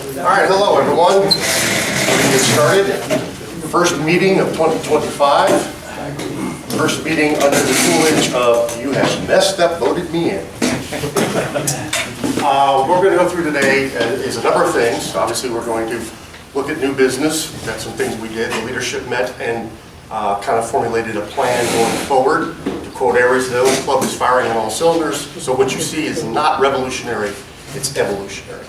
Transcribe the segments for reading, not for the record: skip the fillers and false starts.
All right, hello everyone. We're going to get started. First meeting of 2025. First meeting under the tutelage of "You have messed up, voted me in." What we're going to go through today is a number of things. Obviously, we're going to look at new business. We've got some things we did. The leadership met and kind of formulated a plan going forward. To quote Aries, the club is firing on all cylinders. So what you see is not revolutionary, it's evolutionary.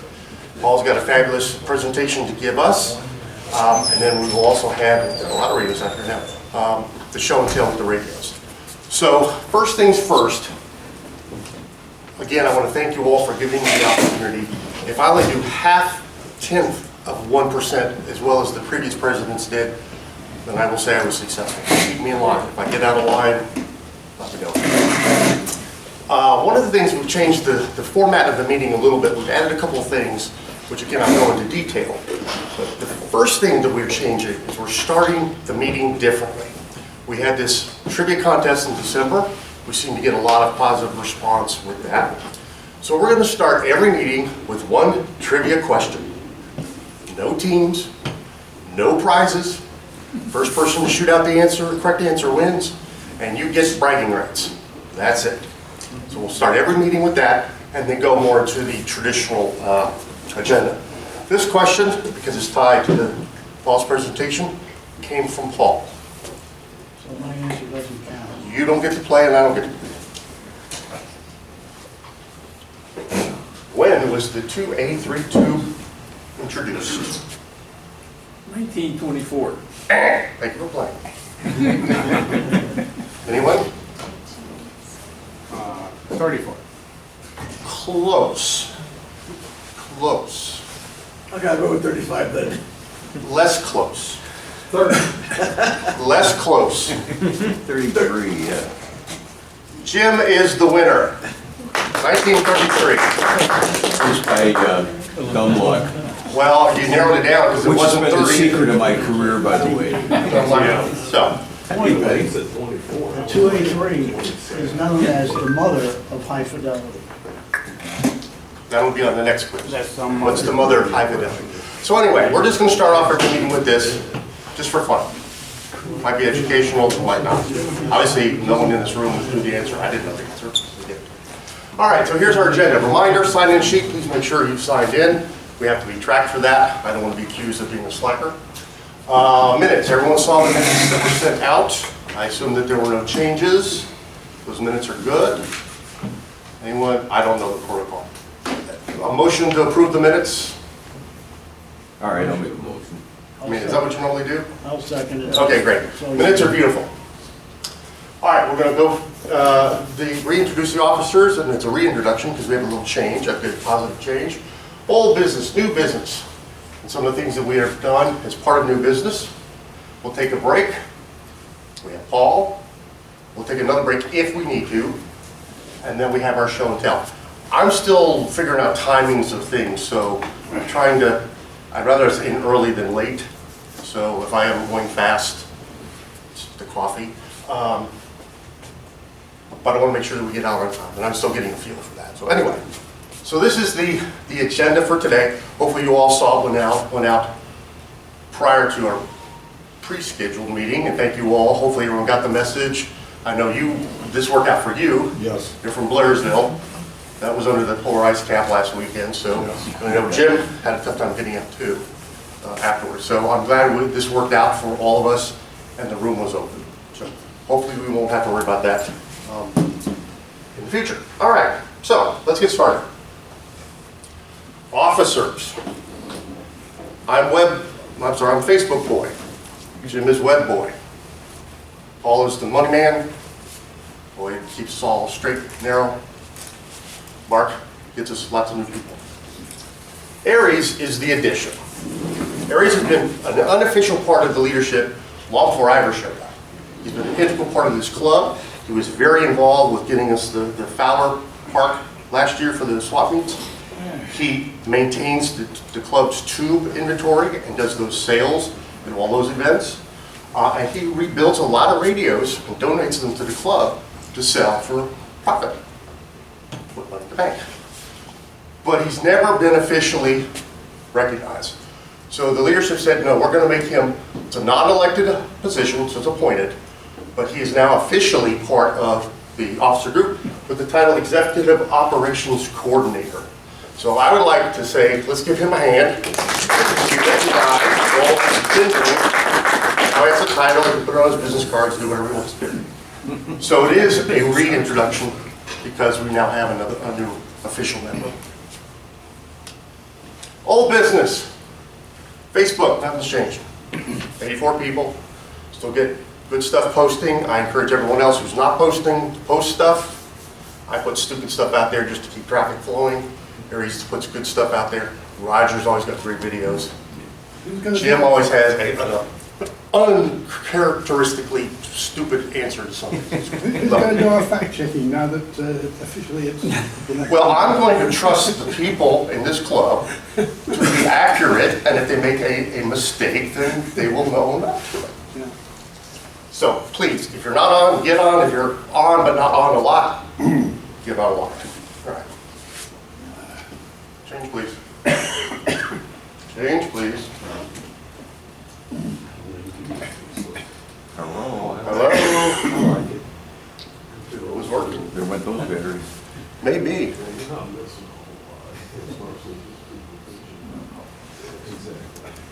Paul's got a fabulous presentation to give us. And then we will also have a lot of radios out here now. The show and tell with the radios. So first things first. Again, I want to thank you all for giving me the opportunity. If I only do tenth of 1% as well as the previous presidents did, then I will say I was successful. Keep me in line. If I get out of line, let me know. One of the things we've changed the format of the meeting a little bit. We've added a couple of things, which again I'll go into detail. But the first thing that we're changing is we're starting the meeting differently. We had this trivia contest in December. We seem to get a lot of positive response with that. So we're going to start every meeting with one trivia question. No teams, no prizes. First person to shoot out the answer, correct answer wins, and you get bragging rights. That's it. So we'll start every meeting with that and then go more into the traditional agenda. This question, because it's tied to Paul's presentation, came from Paul. So my answer doesn't count. You don't get to play and I don't get to play. When was the 2A32 introduced? 1924. Thank you for playing. Anyone? 34. Close. Close. I gotta go with 35 then. Less close. 30. Less close. 33, yeah. Jim is the winner. 1933. Just by dumb luck. Well, you narrowed it down because it Which has wasn't been the 30. secret of my career, by the way. So, 2A3 is known as the mother of high fidelity. that'll be on the next quiz. That's some What's the mother of high fidelity? So anyway, we're just going to start off our meeting with this, just for fun. Might be educational, might not. Obviously, no one in this room knew the answer. I didn't know the answer. We did. All right, so here's our agenda. Reminder, sign-in sheet. Please make sure you've signed in. We have to be tracked for that. I don't want to be accused of being a slacker. Minutes. Everyone saw the minutes that were sent out. I assume that there were no changes. Those minutes are good. Anyone? I don't know the protocol. A motion to approve the minutes. All right, I'll make a motion. I mean, is that what you normally do? I'll second it. Okay, great. Minutes are beautiful. All right, we're going to go reintroduce the officers, and it's a reintroduction because we have a little change, a good positive change. Old business, new business, and some of the things that we have done as part of new business. We'll take a break. We have Paul. We'll take another break if we need to, and then we have our show and tell. I'm still figuring out timings of things, so I'm trying to, I'd rather it's in early than late. So if I am going fast, it's the coffee. But I want to make sure that we get out on time, and I'm still getting a feel for that. So anyway, so this is the agenda for today. Hopefully you all saw it went out prior to our pre-scheduled meeting, and thank you all. Hopefully everyone got the message. I know this worked out for you. Yes. You're from Blairsville. That was under the polarized cap last weekend, so I know Jim had a tough time getting up too afterwards. So I'm glad this worked out for all of us, and the room was open. So hopefully we won't have to worry about that in the future. All right, so let's get started. Officers. I'm Facebook boy. Jim is web boy. Paul is the money man. Boy, keeps us all straight, narrow. Mark gets us lots of new people. Aries is the addition. Aries has been an unofficial part of the leadership long before I ever showed up. He's been an integral part of this club. He was very involved with getting us the Fowler Park last year for the swap meets. He maintains the club's tube inventory and does those sales at all those events. And he rebuilds a lot of radios and donates them to the club to sell for profit. Put money in the bank. But he's never been officially recognize. So the leadership said, no, we're going to make him, it's a non-elected position, so it's appointed, but he is now officially part of the officer group with the title Executive Operations Coordinator. So I would like to say, let's give him a hand. He recognizes all he's been doing. Now he has a title, he can put it on his business cards, do whatever he wants to do. So it is a reintroduction because we now have a new official member. Old business. Facebook, nothing's changed. 84 people, still get good stuff posting. I encourage everyone else who's not posting to post stuff. I put stupid stuff out there just to keep traffic flowing. Aries puts good stuff out there. Roger's always got great videos. Jim always has an uncharacteristically stupid answer to something. Who's going to do our fact checking now that officially it's been... Well, I'm going to trust the people in this club to be accurate, and if they make a mistake, then they will know not to. Yeah. So please, if you're not on, get on. If you're on but not on a lot, get on a lot. All right. Change, please. Change, please. Hello. Hello? It was working. There went those batteries. Maybe.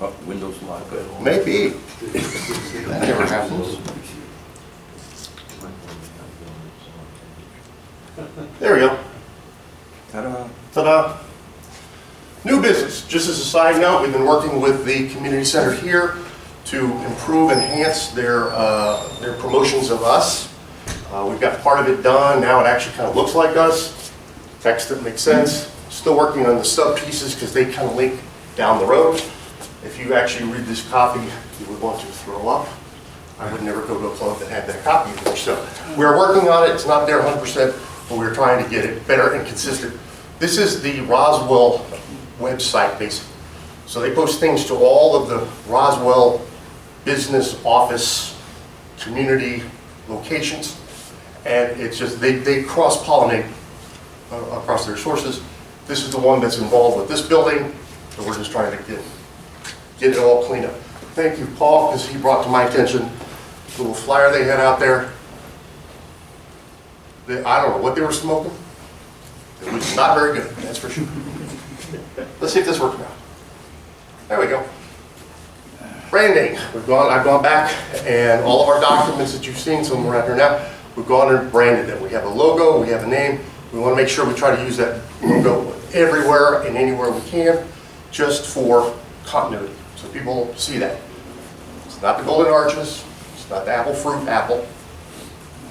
Oh, Windows locked. Maybe. That never happens. There we go. Ta-da. Ta-da. New business. Just as a side note, we've been working with the community center here to improve, enhance their promotions of us. We've got part of it done. Now it actually kind of looks like us. Text that makes sense. Still working on the sub pieces because they kind of link down the road. If you actually read this copy, you would want to throw up. I would never go to a club that had that copy either. So we're working on it. It's not there 100%, but we're trying to get it better and consistent. This is the Roswell website, basically. So they post things to all of the Roswell business, office, community locations, and it's just, they cross-pollinate across their sources. This is the one that's involved with this building, so we're just trying to get it all cleaned up. Thank you, Paul, because he brought to my attention the little flyer they had out there. I don't know what they were smoking. It was not very good, that's for sure. Let's see if this works now. There we go. Branding. I've gone back, and all of our documents that you've seen, some around here now, we've gone and branded them. We have a logo, we have a name. We want to make sure we try to use that logo everywhere and anywhere we can, just for continuity, so people see that. It's not the golden arches, it's not the apple fruit apple,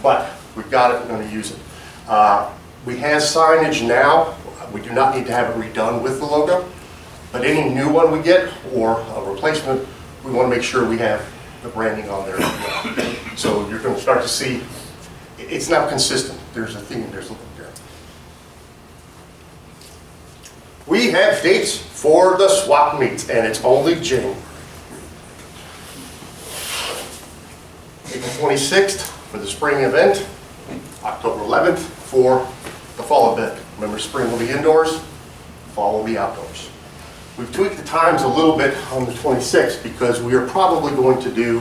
but we've got it, we're going to use it. We have signage now. We do not need to have it redone with the logo, but any new one we get or a replacement, we want to make sure we have the branding on there as well. So you're going to start to see, it's now consistent. There's a theme, there's a look there. We have dates for the swap meet, and it's only January. April 26th for the spring event, October 11th for the fall event. Remember, spring will be indoors, fall will be outdoors. We've tweaked the times a little bit on the 26th because we are probably going to do,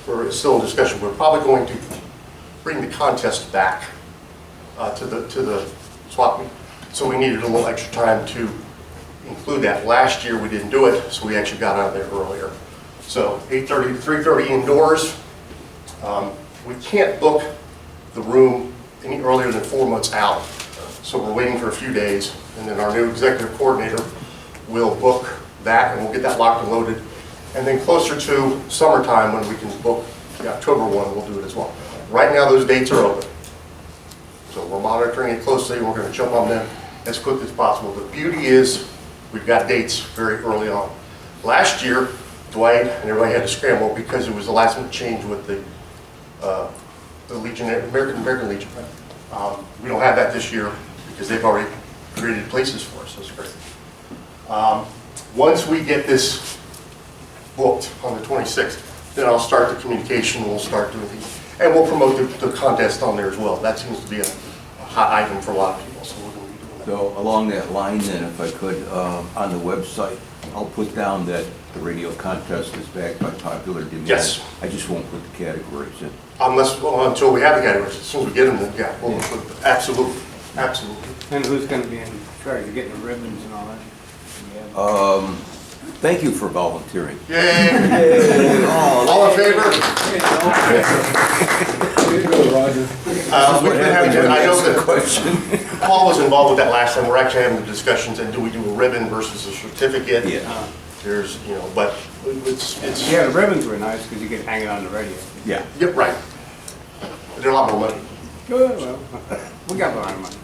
or it's still in discussion, we're probably going to bring the contest back to the swap meet. So we needed a little extra time to include that. Last year we didn't do it, so we actually got out of there earlier. So 8:30 to 3:30 indoors. We can't book the room any earlier than 4 months out. So we're waiting for a few days, and then our new executive coordinator will book that, and we'll get that locked and loaded. And then closer to summertime, when we can book the October one, we'll do it as well. Right now, those dates are open. So we're monitoring it closely, and we're going to jump on them as quickly as possible. The beauty is, we've got dates very early on. Last year, Dwight and everybody had to scramble because it was the last minute change with the Legion, American Legion. We don't have that this year because they've already created places for us, so it's great. Once we get this booked on the 26th, then I'll start the communication, we'll start doing things, and we'll promote the contest on there as well. That seems to be a hot item for a lot of people, so we're going to be doing So along that line then, if I could, on the website, I'll put down that the radio contest is backed by popular demand. Yes. I just won't put the categories in. Until we have the categories, as soon as we get them, then, yeah, absolutely, absolutely. And who's gonna be in charge of getting the ribbons and all that? Thank you for volunteering. Yay! All in favor? Here you go, Roger. We've been having, I know That's the that question. Paul was involved with that last time. We're actually having the discussions, and do we do a ribbon versus a certificate? Yeah. There's, but it's, Yeah, the ribbons were nice because you could hang it on the radio. Yeah. yep, right. They're a lot more money. Good, well, we got a lot of money.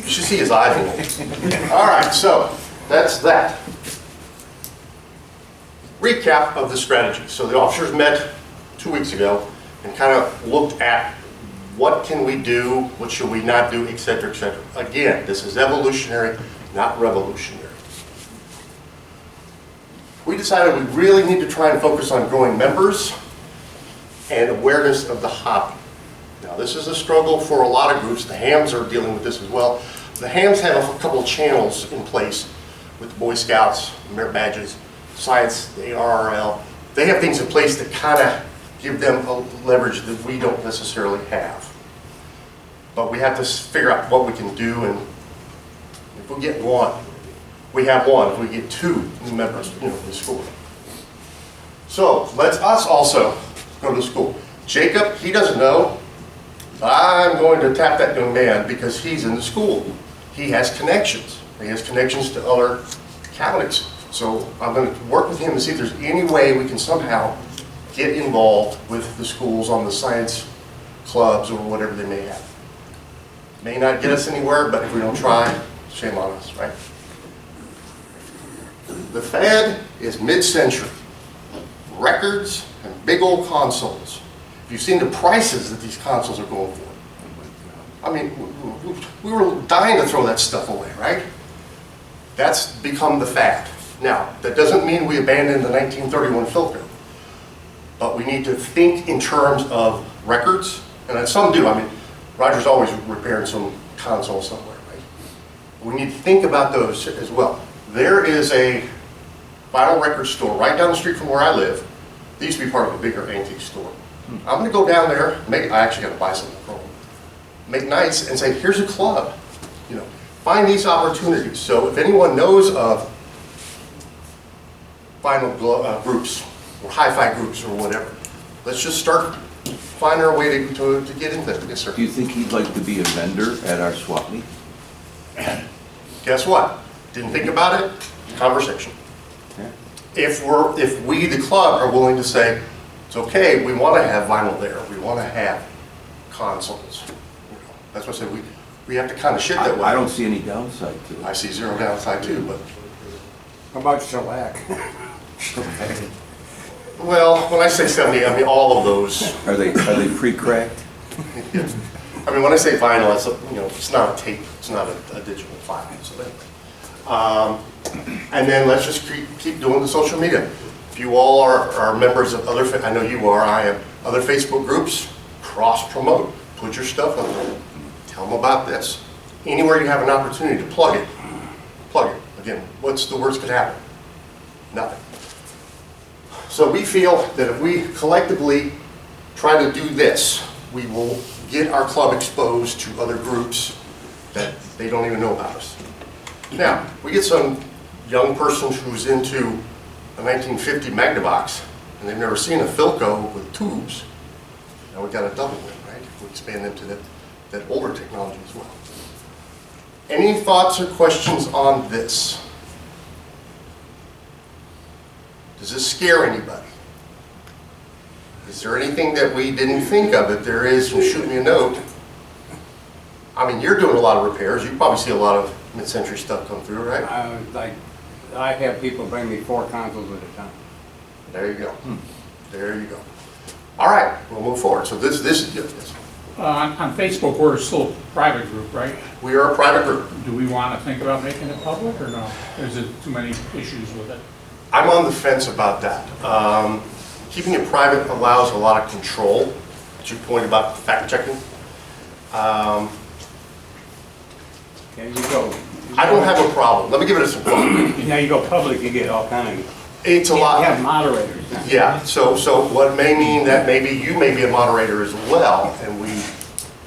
You should see his eyes. All right, so that's that. Recap of the strategy. So the officers met 2 weeks ago and kind of looked at what can we do, what should we not do, et cetera, et cetera. Again, this is evolutionary, not revolutionary. We decided we really need to try and focus on growing members and awareness of the hobby. Now, this is a struggle for a lot of groups. The hams are dealing with this as well. The hams have a couple of channels in place with the Boy Scouts, merit badges, science, the ARRL. They have things in place that kind of give them a leverage that we don't necessarily have. But we have to figure out what we can do, and if we get one, we have one. If we get two new members, in the school. So let's us also go to school. Jacob, he doesn't know. I'm going to tap that young man because he's in the school. He has connections. He has connections to other counties. So I'm going to work with him to see if there's any way we can somehow get involved with the schools on the science clubs or whatever they may have. May not get us anywhere, but if we don't try, shame on us, right? The fad is mid-century. Records and big old consoles. If you've seen the prices that these consoles are going for, I mean, we were dying to throw that stuff away, right? That's become the fad. Now, that doesn't mean we abandon the 1931 filter, but we need to think in terms of records, and some do. I mean, Roger's always repairing some console somewhere, right? We need to think about those as well. There is a vinyl record store right down the street from where I live. They used to be part of a bigger antique store. I'm going to go down there, I actually got to buy something from them, make nice, and say, here's a club. Find these opportunities. So if anyone knows of vinyl groups or hi-fi groups or whatever, let's just start finding our way to get into that. Yes, sir. Do you think he'd like to be a vendor at our swap meet? Guess what? Didn't think about it. Conversation. Yeah. If we, the club, are willing to say, it's okay, we want to have vinyl there, we want to have consoles. That's what I said, we have to kind of shit that way. I don't see any downside to it. I see zero downside too, but, How about shellac? well, when I say 70, I mean all of those. Are they pre-cracked? Yeah. I mean, when I say vinyl, it's, it's not a tape, it's not a digital file, so anyway. And then let's just keep doing the social media. If you all are members of other, I know you are, I am, other Facebook groups, cross-promote. Put your stuff up there. Tell them about this. Anywhere you have an opportunity to plug it, plug it. Again, what's the worst could happen? Nothing. So we feel that if we collectively try to do this, we will get our club exposed to other groups that they don't even know about us. Now, we get some young person who's into a 1950 Magnavox, and they've never seen a Philco with tubes. Now we got a double win, right? We expand them to that older technology as well. Any thoughts or questions on this? Does this scare anybody? Is there anything that we didn't think of? If there is, you shoot me a note. I mean, you're doing a lot of repairs. You probably see a lot of mid-century stuff come through, right? I have people bring me 4 consoles at a time. There you go. There you go. All right, we'll move forward. So this is good. On Facebook, we're still a private group, right? We are a private group. Do we want to think about making it public or no? Is it too many issues with it? I'm on the fence about that. Keeping it private allows a lot of control, to your point about fact checking. Yeah, you go. I don't have a problem. Let me give it a some thought. Now you go public, you get all kind of. It's a You lot. have moderators now. Yeah, so what may mean that maybe you may be a moderator as well, and we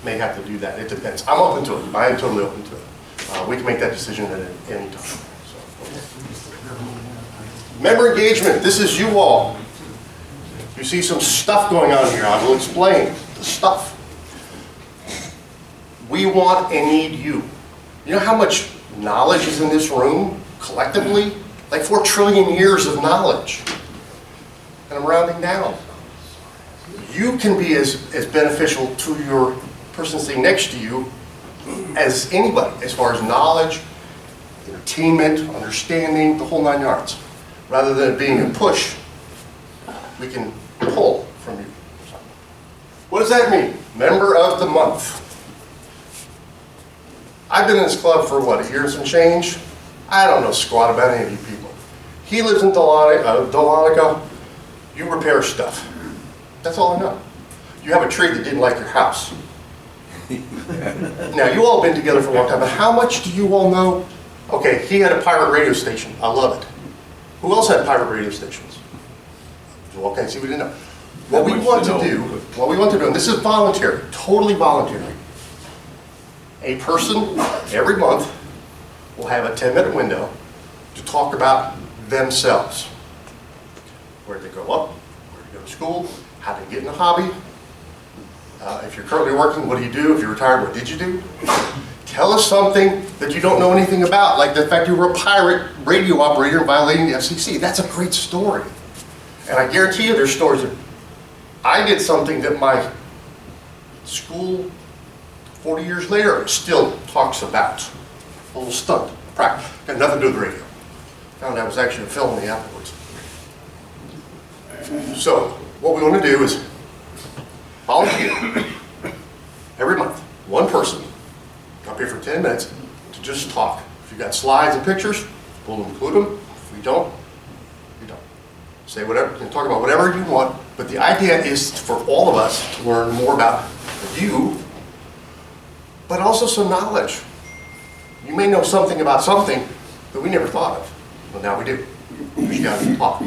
may have to do that. It depends. I'm open to it. I am totally open to it. We can make that decision at any time. So. Member engagement, this is you all. You see some stuff going on here. I will explain the stuff. We want and need you. You know how much knowledge is in this room collectively? Like 4 trillion years of knowledge. And I'm rounding down. You can be as beneficial to your person sitting next to you as anybody, as far as knowledge, entertainment, understanding, the whole 9 yards. Rather than it being a push, we can pull from you. What does that mean? Member of the month. I've been in this club for what, a year and some change? I don't know squat about any of you people. He lives in Dahlonega. You repair stuff. That's all I know. You have a tree that didn't like your house. Now, you all been together for a long time, but how much do you all know? Okay, he had a pirate radio station. I love it. Who else had pirate radio stations? Okay, see, we didn't know. What we want to do, and this is voluntary, totally voluntary. A person every month will have a 10-minute window to talk about themselves. Where they grow up, where to go to school, how to get in a hobby. If you're currently working, what do you do? If you're retired, what did you do? Tell us something that you don't know anything about, like the fact you were a pirate radio operator violating the FCC. That's a great story. And I guarantee you there's stories that I did something that my school 40 years later still talks about. A little stunt, practice. Got nothing to do with radio. Found out it was actually a felony afterwards. So what we want to do is volunteer every month, one person, up here for 10 minutes to just talk. If you've got slides and pictures, we'll include them. If we don't, we don't. Say whatever, you can talk about whatever you want, but the idea is for all of us to learn more about you, but also some knowledge. You may know something about something that we never thought of. Well, now we do. We got to talk.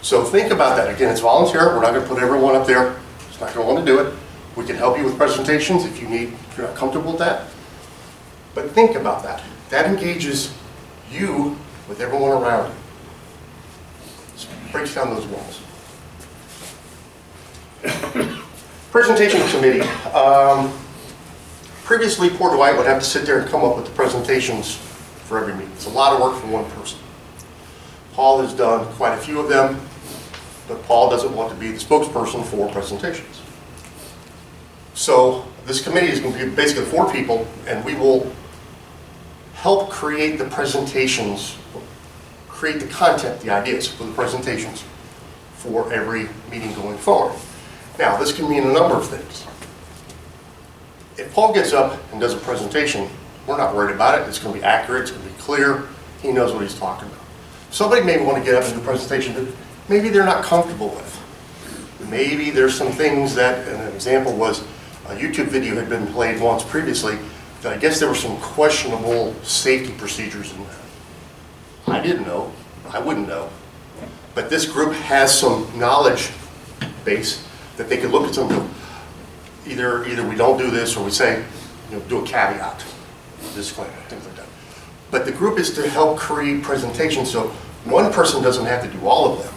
So think about that. Again, it's volunteer. We're not going to put everyone up there. It's not going to want to do it. We can help you with presentations if you need, if you're not comfortable with that. But think about that. That engages you with everyone around you. It breaks down those walls. Presentation committee. Previously, poor Dwight would have to sit there and come up with the presentations for every meeting. It's a lot of work for one person. Paul has done quite a few of them, but Paul doesn't want to be the spokesperson for presentations. So this committee is going to be basically 4 people, and we will help create the presentations, create the content, the ideas for the presentations for every meeting going forward. Now, this can mean a number of things. If Paul gets up and does a presentation, we're not worried about it. It's going to be accurate. It's going to be clear. He knows what he's talking about. Somebody may want to get up and do a presentation that maybe they're not comfortable with. Maybe there's some things that, and an example was a YouTube video had been played once previously that I guess there were some questionable safety procedures in there. I didn't know. I wouldn't know. But this group has some knowledge base that they could look at something. Either we don't do this, or we say, do a caveat, disclaimer, things like that. But the group is to help create presentations so one person doesn't have to do all of them.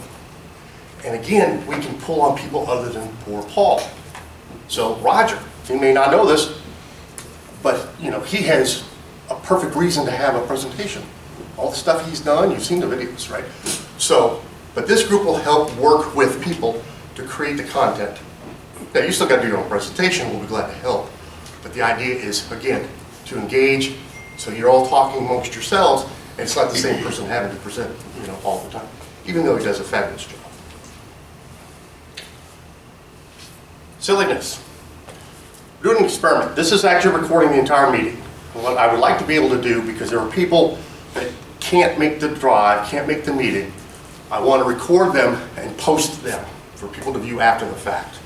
And again, we can pull on people other than poor Paul. So Roger, he may not know this, but he has a perfect reason to have a presentation. All the stuff he's done, you've seen the videos, right? So, but this group will help work with people to create the content. Now, you still got to do your own presentation. We'll be glad to help. But the idea is, again, to engage so you're all talking amongst yourselves, and it's not the same person having to present, all the time, even though he does a fabulous job. Silliness. Do an experiment. This is actually recording the entire meeting. What I would like to be able to do, because there are people that can't make the drive, can't make the meeting, I want to record them and post them for people to view after the fact.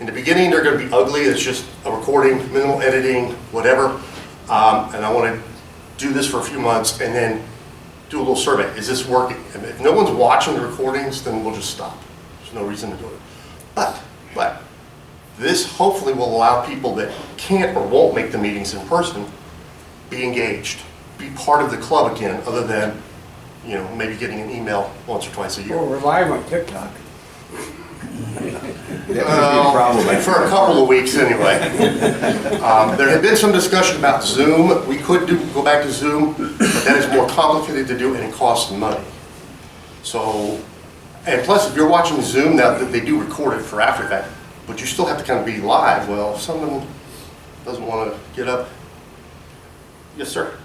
In the beginning, they're going to be ugly. It's just a recording, minimal editing, whatever. And I want to do this for a few months and then do a little survey. Is this working? And if no one's watching the recordings, then we'll just stop. There's no reason to do it. But this hopefully will allow people that can't or won't make the meetings in person be engaged, be part of the club again, other than, you know, maybe getting an email once or twice a year. Well, we're live on TikTok. For a couple of weeks anyway. There had been some discussion about Zoom. We could go back to Zoom, but that is more complicated to do and it costs money. So, and plus if you're watching Zoom now, they do record it for after that, but you still have to kind of be live. Well, if someone doesn't want to get up. Yes, sir.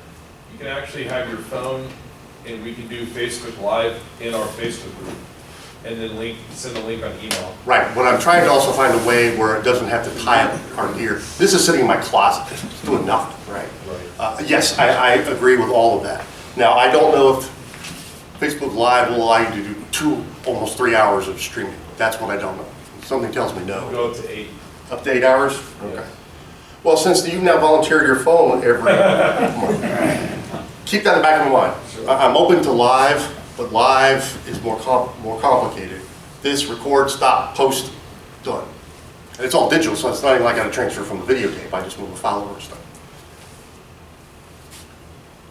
You can actually have your phone, and we can do Facebook Live in our Facebook group, and then send a link on email. Right, but I'm trying to also find a way where it doesn't have to tie up our gear. This is sitting in my closet, it's doing nothing, right? Yes, I agree with all of that. Now, I don't know if Facebook Live will allow you to do almost 3 hours of streaming. That's what I don't know. Something tells me no. Go up to 8. Up to 8 hours? Okay. Well, since you've now volunteered your phone every month, keep that in the back of my mind. I'm open to live, but live is more complicated. This, record, stop, post, done. And it's all digital, so it's not even like I got to transfer from the videotape. I just move a file over and stuff.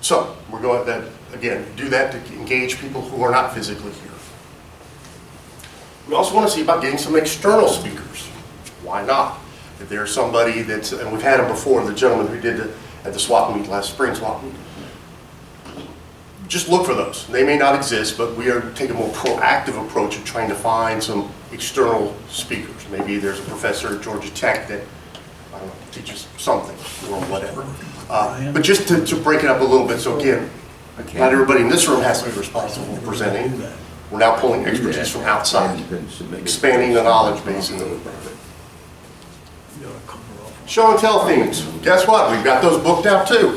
So, we're going to, again, do that to engage people who are not physically here. We also want to see about getting some external speakers. Why not? If there's somebody that's, and we've had them before, the gentleman who did it at the swap meet last spring swap meet. Just look for those. They may not exist, but we are taking a more proactive approach of trying to find some external speakers. Maybe there's a professor at Georgia Tech that, I don't know, teaches something or whatever. But just to break it up a little bit, so again, not everybody in this room has to be responsible for presenting. We're now pulling expertise from outside, expanding the knowledge base in the room. Show and tell themes. Guess what? We've got those booked out too.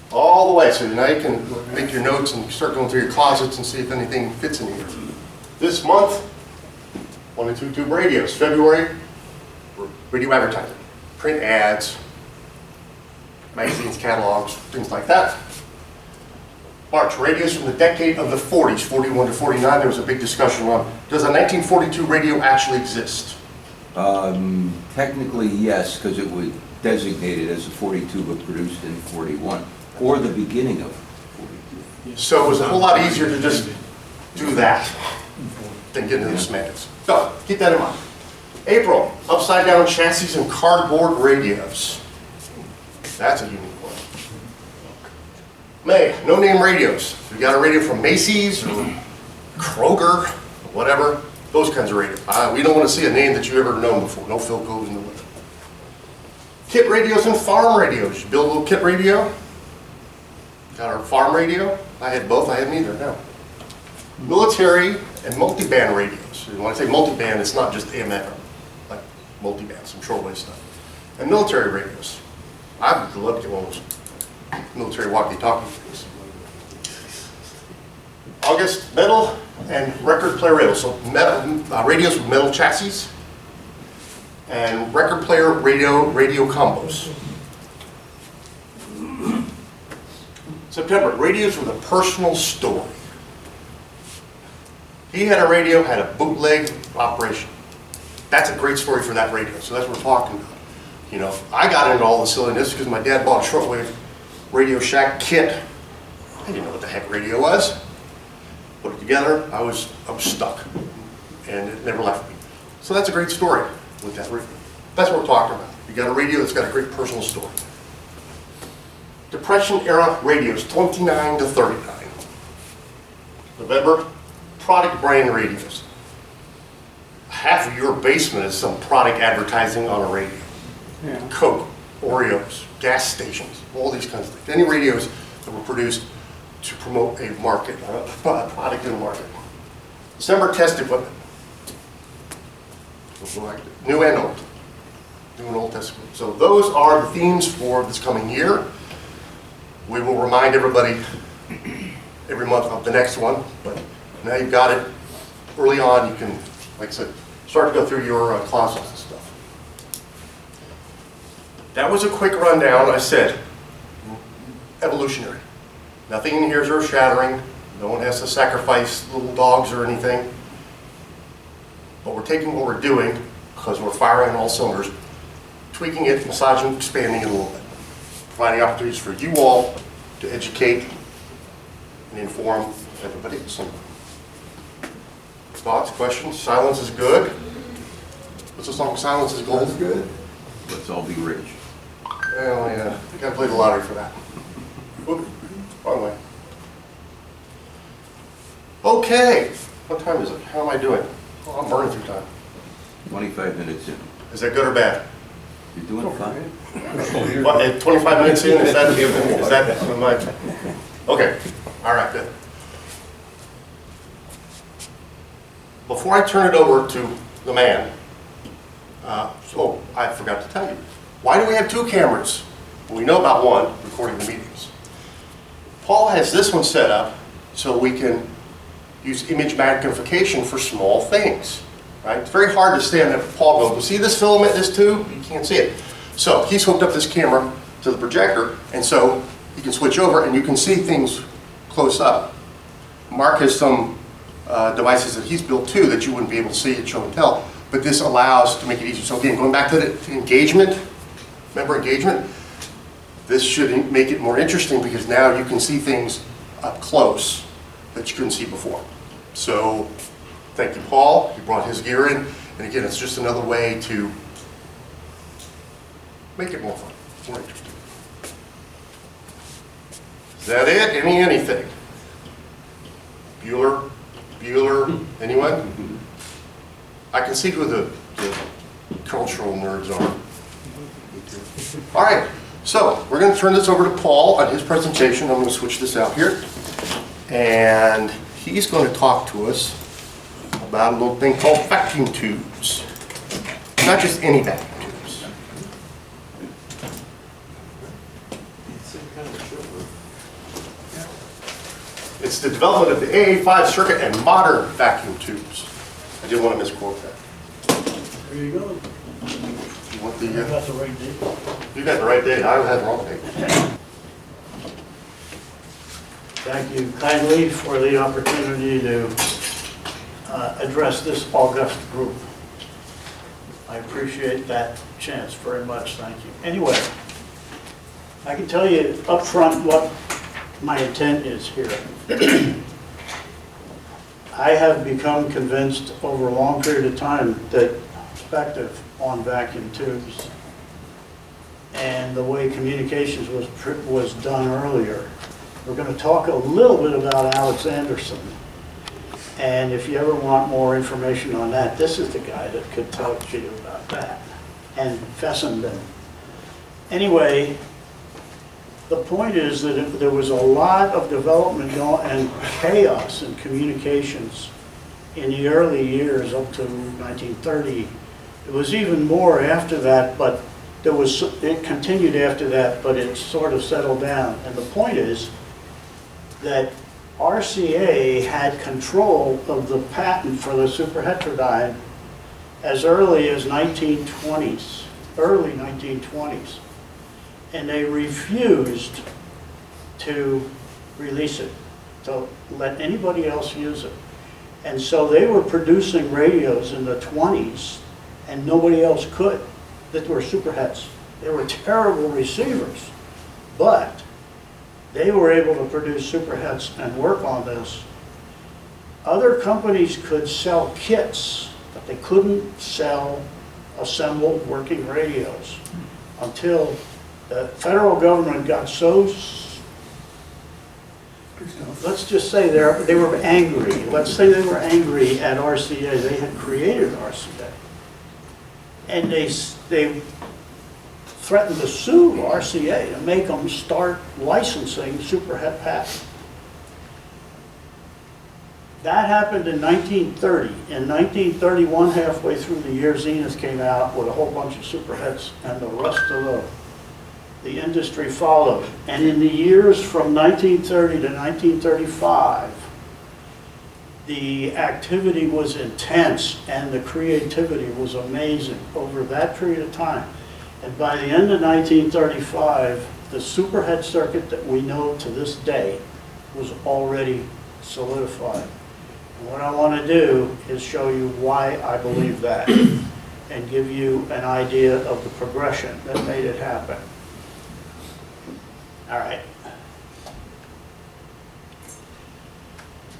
All the way, so now you can make your notes and start going through your closets and see if anything fits in here. This month, 122 radios. February, radio advertising, print ads, magazines, catalogs, things like that. March, radios from the decade of the 40s, 41 to 49. There was a big discussion on, does a 1942 radio actually exist? Technically, yes, because it was designated as a 42 but produced in 41, or the beginning of 42. So it was a whole lot easier to just do that than get into the semantics. So keep that in mind. April, upside down chassis and cardboard radios. That's a unique one. May, no name radios. We got a radio from Macy's or Kroger, whatever. Those kinds of radios. We don't want to see a name that you've ever known before. No Philcos in the window. Kit radios and farm radios. You build a little kit radio. Got our farm radio. I had both. I had neither. No. Military and multi-band radios. When I say multi-band, it's not just AM/FM, like multi-band, some shortwave stuff. And military radios. I would love to get one of those military walkie-talkie things. August, metal and record player radios. So metal, radios with metal chassis and record player radio combos. September, radios with a personal story. He had a radio, had a bootleg operation. That's a great story for that radio, so that's what we're talking about. You know, I got into all the silliness because my dad bought a shortwave Radio Shack kit. I didn't know what the heck radio was. Put it together, I was stuck, and it never left me. So that's a great story with that radio. That's what we're talking about. You got a radio that's got a great personal story. Depression era radios, 29 to 39. November, product brand radios. Half of your basement is some product advertising on a radio. Yeah. Coke, Oreos, gas stations, all these kinds of things. Any radios that were produced to promote a market, a product in the market. December, test equipment. New and old. New and old test equipment. So those are the themes for this coming year. We will remind everybody every month of the next one, but now you've got it early on. You can, like I said, start to go through your closets and stuff. That was a quick rundown. I said, evolutionary. Nothing in here is earth-shattering. No one has to sacrifice little dogs or anything. But we're taking what we're doing, because we're firing on all cylinders, tweaking it, massaging, expanding it a little bit. Providing opportunities for you all to educate and inform everybody. Some thoughts, questions? Silence is good. What's the song? Silence is gold. That's good. Let's all be rich. Well, yeah, I gotta play the lottery for that. Oop, wrong way. Okay, what time is it? How am I doing? Oh, I'm burning through time. 25 minutes in. Is that good or bad? You're doing fine. What, at 25 minutes in, is that, am I, okay, all right, good. Before I turn it over to the man, oh, I forgot to tell you, why do we have 2 cameras? Well, we know about one, recording the meetings. Paul has this one set up so we can use image magnification for small things, right? It's very hard to stand there. Paul goes, see this filament, this tube? You can't see it. So he's hooked up this camera to the projector, and so you can switch over and you can see things close up. Mark has some devices that he's built too that you wouldn't be able to see at show and tell, but this allows to make it easier. So again, going back to the engagement, member engagement, this should make it more interesting because now you can see things up close that you couldn't see before. So thank you, Paul. He brought his gear in, and again, it's just another way to make it more fun, more interesting. Is that it? Anything? Bueller? Anyone? I can see who the cultural nerds are. All right, so we're going to turn this over to Paul on his presentation. I'm going to switch this out here. And he's going to talk to us about a little thing called vacuum tubes. Not just any vacuum tubes. It's the development of the AA5 circuit and modern vacuum tubes. I didn't want to misquote that. There you go. You want the, That's the right date. you got the right date. I had the wrong date. Thank you kindly for the opportunity to address this august group. I appreciate that chance very much, thank you. Anyway, I can tell you up front what my intent is here. I have become convinced over a long period of time that perspective on vacuum tubes and the way communications was done earlier. We're going to talk a little bit about Alex Anderson. And if you ever want more information on that, this is the guy that could talk to you about that. And Fessenden. Anyway, the point is that there was a lot of development and chaos in communications in the early years up to 1930. It was even more after that, but it continued after that, but it sort of settled down. And the point is that RCA had control of the patent for the superheterodyne as early as 1920s, early 1920s. And they refused to release it, to let anybody else use it. And so they were producing radios in the 20s and nobody else could, that were superhets. They were terrible receivers, but they were able to produce superhets and work on this. Other companies could sell kits, but they couldn't sell assembled working radios until the federal government got so, let's just say they were angry. Let's say they were angry at RCA. They had created RCA. And they threatened to sue RCA to make them start licensing superhet patents. That happened in 1930. In 1931, halfway through the year, Zenith came out with a whole bunch of superhets, and the rest of the industry followed. And in the years from 1930 to 1935, the activity was intense and the creativity was amazing over that period of time. And by the end of 1935, the superhead circuit that we know to this day was already solidified. And what I want to do is show you why I believe that and give you an idea of the progression that made it happen. All right.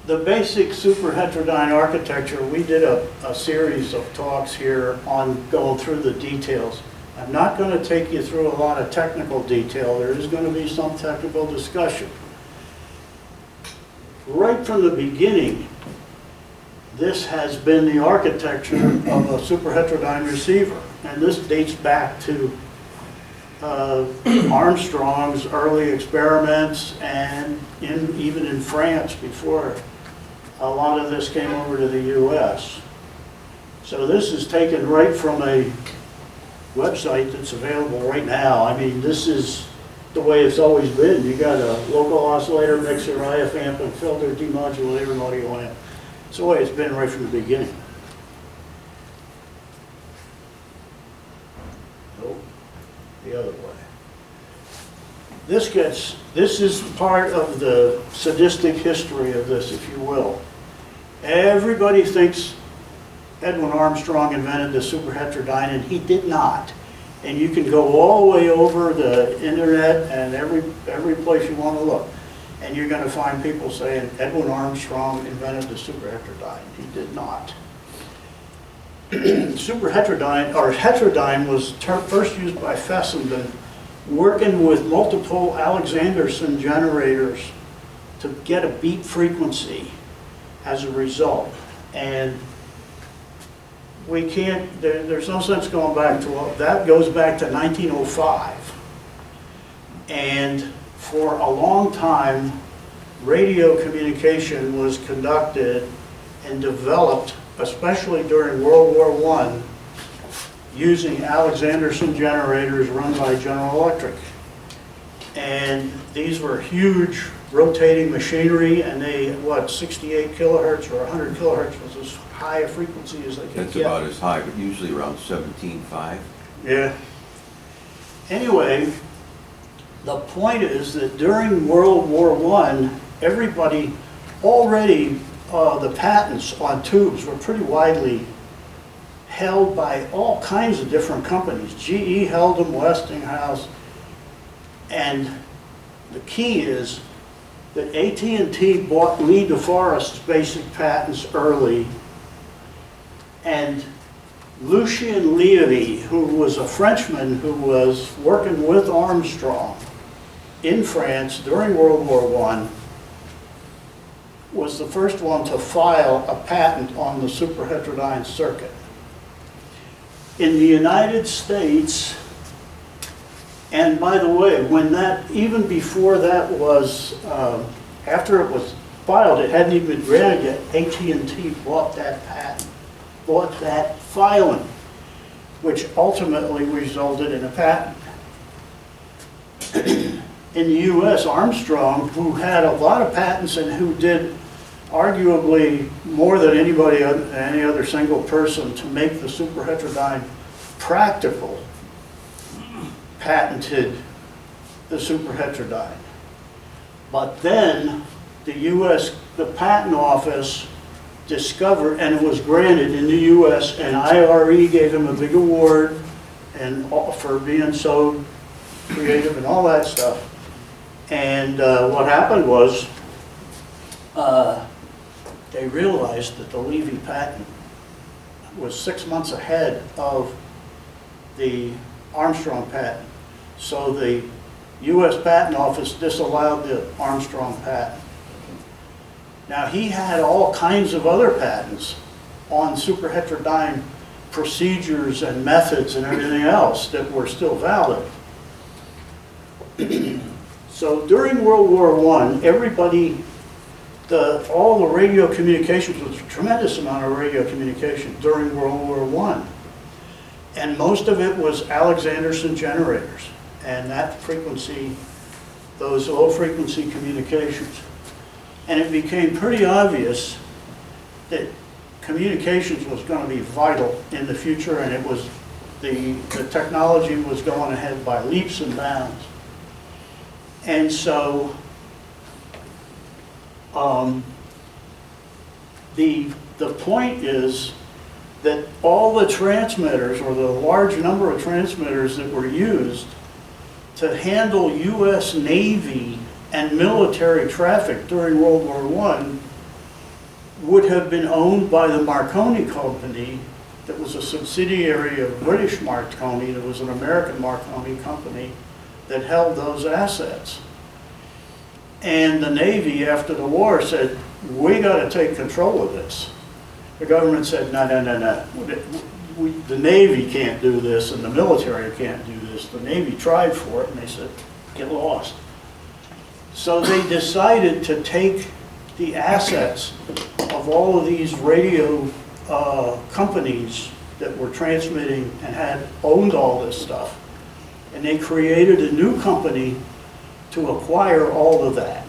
The basic superheterodyne architecture, we did a series of talks here on going through the details. I'm not going to take you through a lot of technical detail. There is going to be some technical discussion. Right from the beginning, this has been the architecture of a superheterodyne receiver. And this dates back to Armstrong's early experiments and even in France before a lot of this came over to the US. So this is taken right from a website that's available right now. I mean, this is the way it's always been. You got a local oscillator, mixer, IF amp, and filter, demodulator, and audio amp. It's the way it's been right from the beginning. Nope, the other way. This is part of the sadistic history of this, if you will. Everybody thinks Edwin Armstrong invented the superheterodyne, and he did not. And you can go all the way over the internet and every place you want to look, and you're going to find people saying Edwin Armstrong invented the superheterodyne. He did not. Superheterodyne, or heterodyne, was first used by Fessenden, working with multiple Alexanderson generators to get a beat frequency as a result. And we can't, there's no sense going back to, that goes back to 1905. And for a long time, radio communication was conducted and developed, especially during World War I, using Alexanderson generators run by General Electric. And these were huge rotating machinery, and they, 68 kilohertz or 100 kilohertz was as high a frequency as they could That's get. about as high, but usually around 17.5. Yeah. Anyway, the point is that during World War I, everybody already, the patents on tubes were pretty widely held by all kinds of different companies. GE held them, Westinghouse, and the key is that AT&T bought Lee DeForest's basic patents early, and Lucien Levy, who was a Frenchman who was working with Armstrong in France during World War I, was the first one to file a patent on the superheterodyne circuit. In the United States, and by the way, when that, even before that was, after it was filed, it hadn't even been granted yet, AT&T bought that patent, bought that filing, which ultimately resulted in a patent. In the US, Armstrong, who had a lot of patents and who did arguably more than anybody, any other single person to make the superheterodyne practical, patented the superheterodyne. But then the US, the patent office discovered, and it was granted in the US, and IRE gave him a big award and for being so creative and all that stuff. And what happened was they realized that the Levy patent was 6 months ahead of the Armstrong patent. So the US Patent Office disallowed the Armstrong patent. Now he had all kinds of other patents on superheterodyne procedures and methods and everything else that were still valid. So during World War I, everybody, all the radio communications, was a tremendous amount of radio communication during World War I. And most of it was Alexanderson generators. And that frequency, those low frequency communications. And it became pretty obvious that communications was going to be vital in the future, and it was, the technology was going ahead by leaps and bounds. And so, the point is that all the transmitters, or the large number of transmitters that were used to handle U.S. Navy and military traffic during World War I would have been owned by the Marconi Company, that was a subsidiary of British Marconi, that was an American Marconi company that held those assets. And the Navy, after the war, said, we got to take control of this. The government said, no, no, no, no. The Navy can't do this and the military can't do this. The Navy tried for it and they said, get lost. So they decided to take the assets of all of these radio companies that were transmitting and had owned all this stuff, and they created a new company to acquire all of that,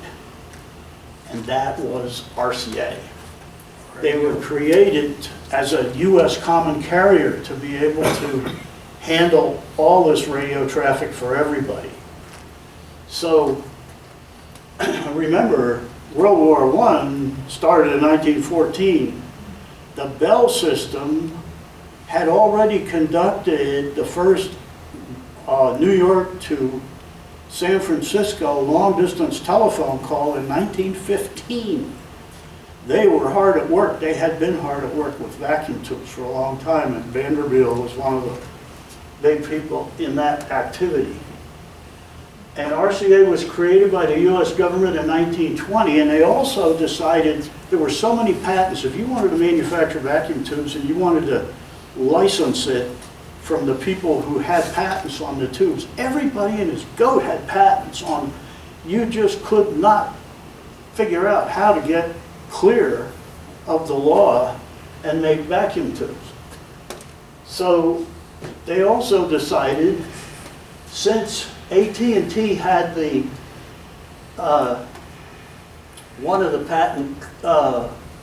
and that was RCA. They were created as a U.S. common carrier to be able to handle all this radio traffic for everybody. So remember, World War I started in 1914. The Bell system had already conducted the first New York to San Francisco long-distance telephone call in 1915. They were hard at work. They had been hard at work with vacuum tubes for a long time, and Vanderbilt was one of the big people in that activity. And RCA was created by the U.S. government in 1920, and they also decided there were so many patents. If you wanted to manufacture vacuum tubes and you wanted to license it from the people who had patents on the tubes, everybody and his goat had patents on, you just could not figure out how to get clear of the law and make vacuum tubes. So they also decided, since AT&T had the one of the patent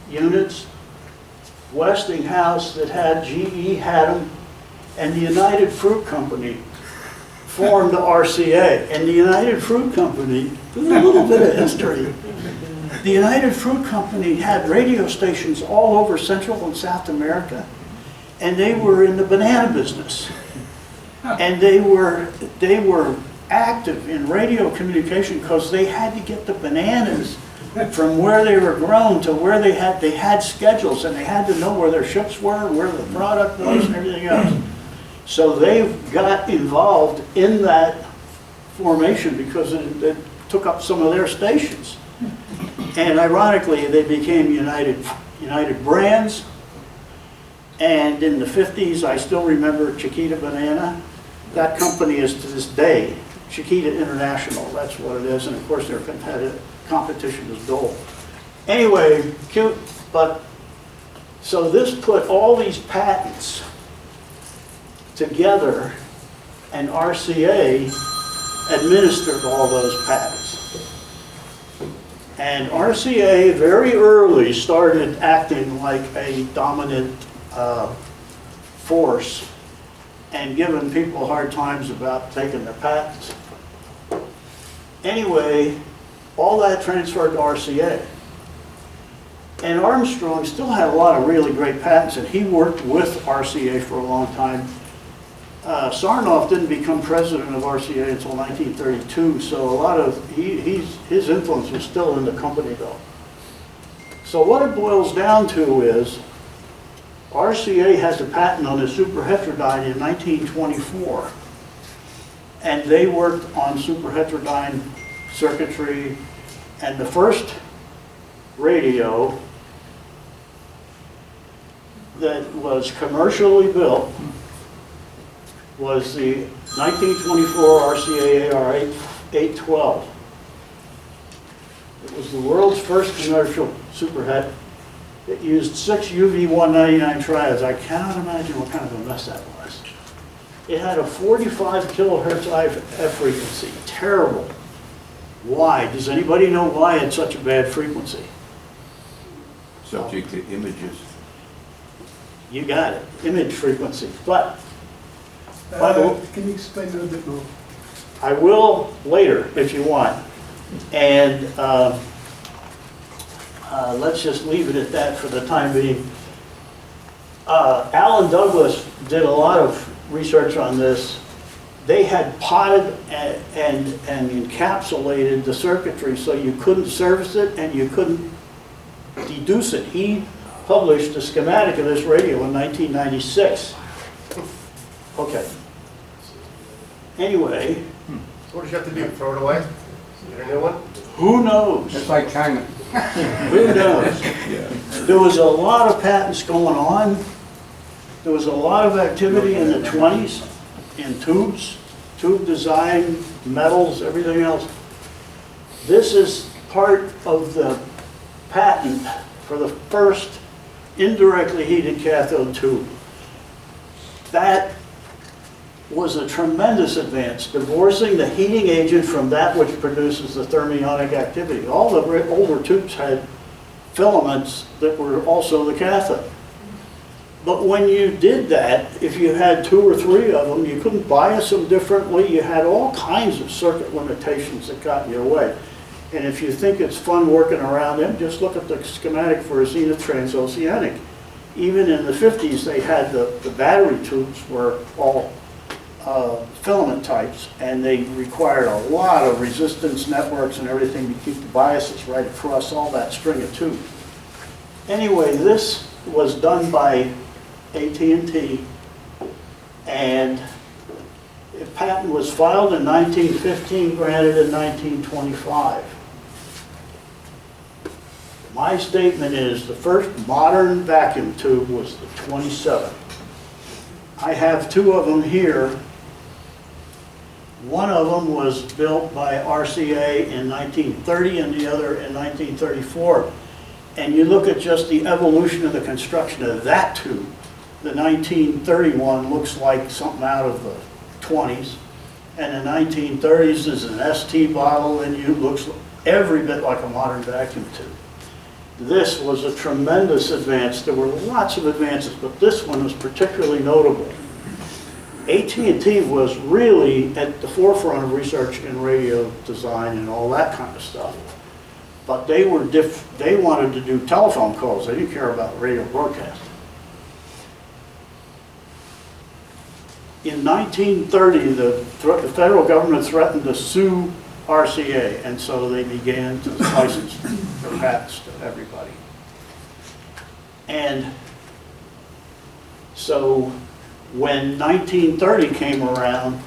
units, Westinghouse that had GE had them, and the United Fruit Company formed RCA. And the United Fruit Company, there's a little bit of history. The United Fruit Company had radio stations all over Central and South America, and they were in the banana business. And they were active in radio communication because they had to get the bananas from where they were grown to where they had schedules, and they had to know where their ships were, where the product was, and everything else. So they got involved in that formation because it took up some of their stations. And ironically, they became United Brands. And in the 50s, I still remember Chiquita Banana. That company is to this day Chiquita International. That's what it is. And of course, their competition is Dole. Anyway, cute, but so this put all these patents together, and RCA administered all those patents. And RCA very early started acting like a dominant force and giving people hard times about taking their patents. Anyway, all that transferred to RCA. And Armstrong still had a lot of really great patents, and he worked with RCA for a long time. Sarnoff didn't become president of RCA until 1932, so a lot of his influence was still in the company though. So what it boils down to is RCA has a patent on the superheterodyne in 1924, and they worked on superheterodyne circuitry, and the first radio that was commercially built was the 1924 RCA AR812. It was the world's first commercial superhet. It used 6 UV199 triads. I cannot imagine what kind of a mess that was. It had a 45 kilohertz IF frequency. Terrible. Why? Does anybody know why it's such a bad frequency? Subject to images. You got it. Image frequency. But Can you explain a little bit more? I will later if you want. And let's just leave it at that for the time being. Alan Douglas did a lot of research on this. They had potted and encapsulated the circuitry so you couldn't service it and you couldn't deduce it. He published a schematic of this radio in 1996. Okay. Anyway, So what did you have to do, throw it away? Get a new one? who knows? It's like China. Who knows? There was a lot of patents going on. There was a lot of activity in the 20s in tubes, tube design, metals, everything else. This is part of the patent for the first indirectly heated cathode tube. That was a tremendous advance, divorcing the heating agent from that which produces the thermionic activity. All the older tubes had filaments that were also the cathode. But when you did that, if you had 2 or 3 of them, you couldn't bias them differently. You had all kinds of circuit limitations that got in your way. And if you think it's fun working around them, just look at the schematic for a Zenith transoceanic. Even in the 50s, they had the battery tubes were all filament types, and they required a lot of resistance networks and everything to keep the biases right across all that string of tubes. Anyway, this was done by AT&T, and a patent was filed in 1915, granted in 1925. My statement is the first modern vacuum tube was the 27. I have 2 of them here. One of them was built by RCA in 1930 and the other in 1934. And you look at just the evolution of the construction of that tube. The 1931 looks like something out of the 20s. And the 1930s is an ST bottle, and it looks every bit like a modern vacuum tube. This was a tremendous advance. There were lots of advances, but this one was particularly notable. AT&T was really at the forefront of research in radio design and all that kind of stuff. But they wanted to do telephone calls. They didn't care about radio broadcasting. In 1930, the federal government threatened to sue RCA, and so they began to license their patents to everybody. And so when 1930 came around,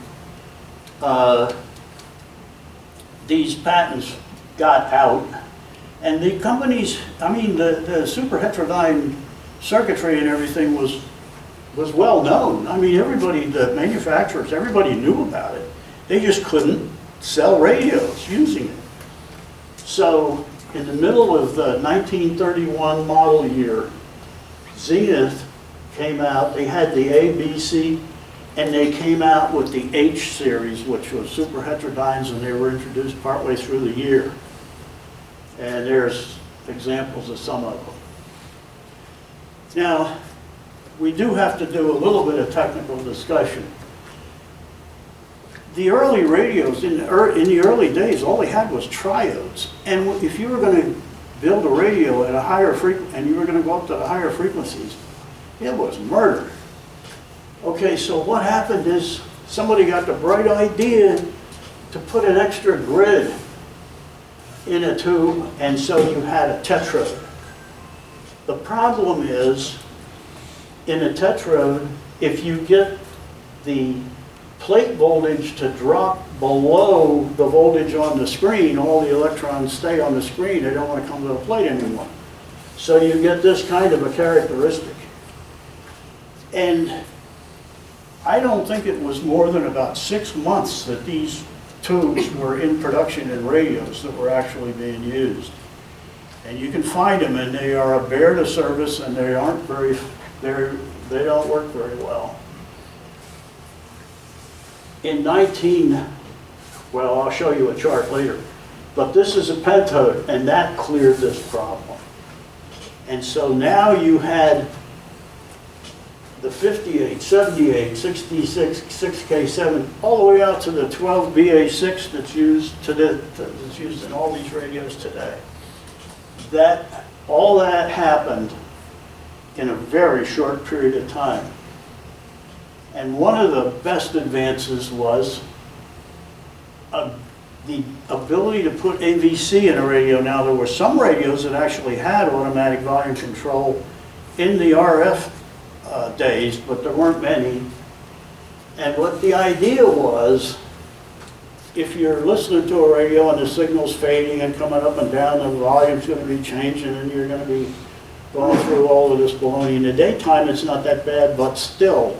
these patents got out, and the companies, I mean, the super heterodyne circuitry and everything was well known. I mean, everybody, the manufacturers, everybody knew about it. They just couldn't sell radios using it. So in the middle of the 1931 model year, Zenith came out. They had the A, B, C, and they came out with the H series, which was super heterodynes, and they were introduced partway through the year. And there's examples of some of them. Now, we do have to do a little bit of technical discussion. The early radios, in the early days, all they had was triodes. And if you were going to build a radio at a higher frequency, and you were going to go up to the higher frequencies, it was murder. Okay, so what happened is somebody got the bright idea to put an extra grid in a tube, and so you had a tetrode. The problem is, in a tetrode, if you get the plate voltage to drop below the voltage on the screen, all the electrons stay on the screen. They don't want to come to the plate anymore. So you get this kind of a characteristic. And I don't think it was more than about 6 months that these tubes were in production in radios that were actually being used. And you can find them, and they are a bear to service, and they aren't very, they don't work very well. In well, I'll show you a chart later, but this is a pentode, and that cleared this problem. And so now you had the 58, 78, 66, 6K7, all the way out to the 12 BA6 that's used in all these radios today. All that happened in a very short period of time. And one of the best advances was the ability to put AVC in a radio. Now, there were some radios that actually had automatic volume control in the RF days, but there weren't many. And what the idea was, if you're listening to a radio and the signal's fading and coming up and down, the volume's going to be changing and you're going to be going through all of this baloney. In the daytime, it's not that bad, but still,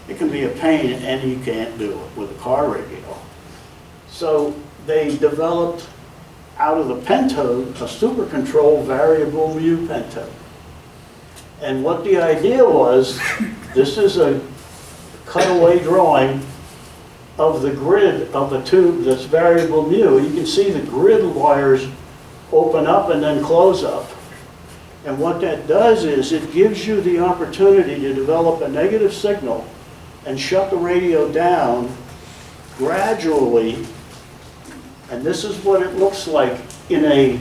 it can be a pain, and you can't do it with a car radio. So they developed, out of the pentode, a super control variable mu pentode. And what the idea was, this is a cutaway drawing of the grid of the tube that's variable mu. You can see the grid wires open up and then close up. And what that does is it gives you the opportunity to develop a negative signal and shut the radio down gradually. And this is what it looks like in a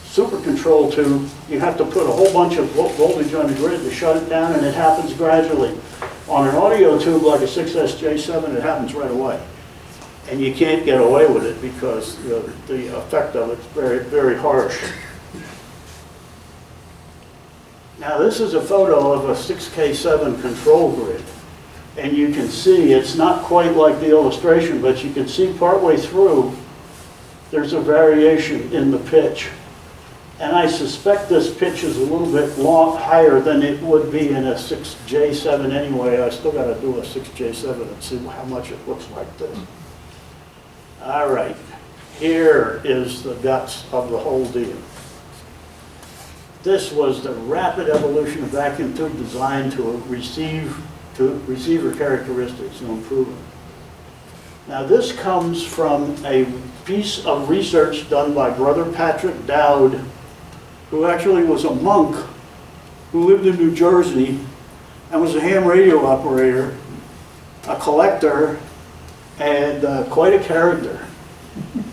super control tube. You have to put a whole bunch of voltage on the grid to shut it down, and it happens gradually. On an audio tube like a 6SJ7, it happens right away. And you can't get away with it because the effect of it's very, very harsh. Now, this is a photo of a 6K7 control grid. And you can see it's not quite like the illustration, but you can see partway through there's a variation in the pitch. And I suspect this pitch is a little bit higher than it would be in a 6J7 anyway. I still got to do a 6J7 and see how much it looks like this. All right, here is the guts of the whole deal. This was the rapid evolution of vacuum tube design to receiver characteristics and improvement. Now, this comes from a piece of research done by Brother Patrick Dowd, who actually was a monk who lived in New Jersey and was a ham radio operator, a collector, and quite a character.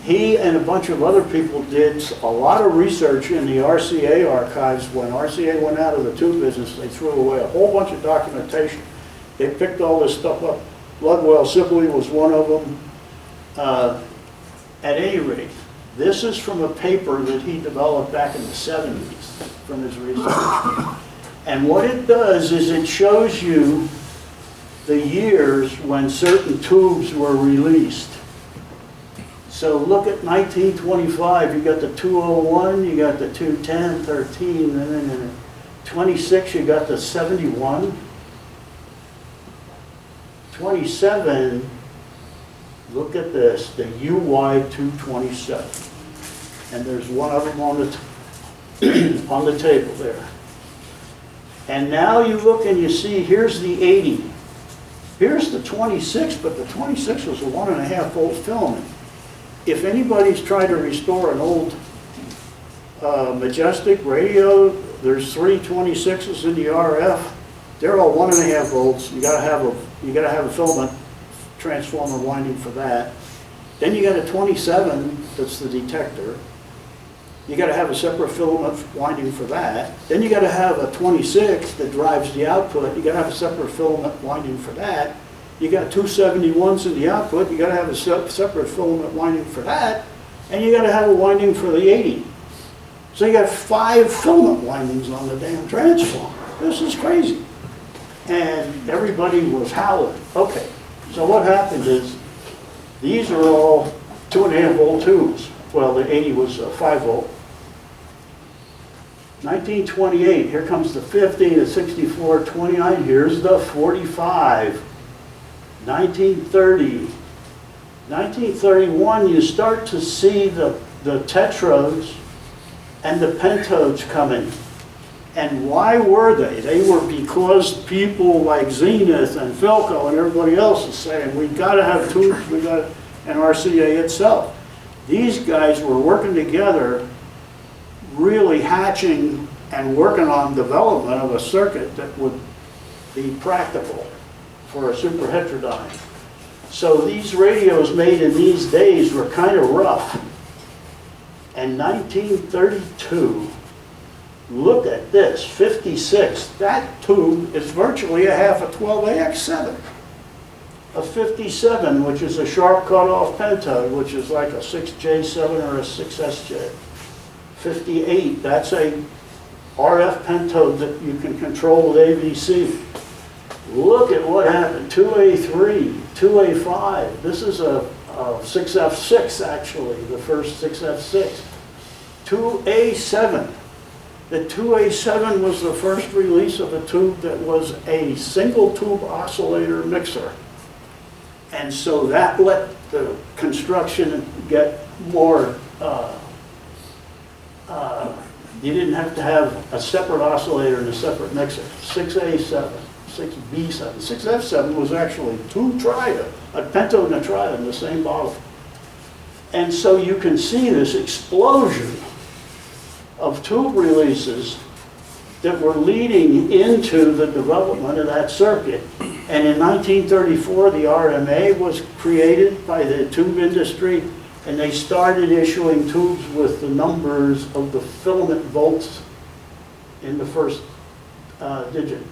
He and a bunch of other people did a lot of research in the RCA archives. When RCA went out of the tube business, they threw away a whole bunch of documentation. They picked all this stuff up. Ludwell Sibley was one of them. At any rate, this is from a paper that he developed back in the 70s from his research. And what it does is it shows you the years when certain tubes were released. So look at 1925, you got the 201, you got the 210, 13, and then in 26 you got the 71. 27, look at this, the UY227. And there's one of them on the table there. And now you look and you see, here's the 80. Here's the 26, but the 26 was a 1.5 volt filament. If anybody's tried to restore an old Majestic radio, there's 3 26s in the RF. They're all 1.5 volts. You gotta have a filament transformer winding for that. Then you got a 27, that's the detector. You gotta have a separate filament winding for that. Then you gotta have a 26 that drives the output. You gotta have a separate filament winding for that. You got 2 71s in the output. You gotta have a separate filament winding for that. And you gotta have a winding for the 80. So you got 5 filament windings on the damn transformer. This is crazy. And everybody was howling. Okay, so what happened is, these are all 2.5 volt tubes. Well, the 80 was 5 volt. 1928, here comes the 50, the 64, 29, here's the 45. 1930, 1931, you start to see the tetrodes and the pentodes coming. And why were they? They were because people like Zenith and Philco and everybody else is saying, we've got to have tubes, we got, and RCA itself. These guys were working together, really hatching and working on development of a circuit that would be practical for a super heterodyne. So these radios made in these days were kind of rough. And 1932, look at this, 56, that tube is virtually a half a 12AX7. A 57, which is a sharp cutoff pentode, which is like a 6J7 or a 6SJ. 58, that's a RF pentode that you can control with AVC. Look at what happened, 2A3, 2A5. This is a 6F6 actually, the first 6F6. 2A7. The 2A7 was the first release of a tube that was a single tube oscillator mixer. And so that let the construction get more, you didn't have to have a separate oscillator and a separate mixer. 6A7, 6B7, 6F7 was actually two triode, a pentode and a triode in the same bottle. And so you can see this explosion of tube releases that were leading into the development of that circuit. And in 1934, the RMA was created by the tube industry, and they started issuing tubes with the numbers of the filament volts in the first digit.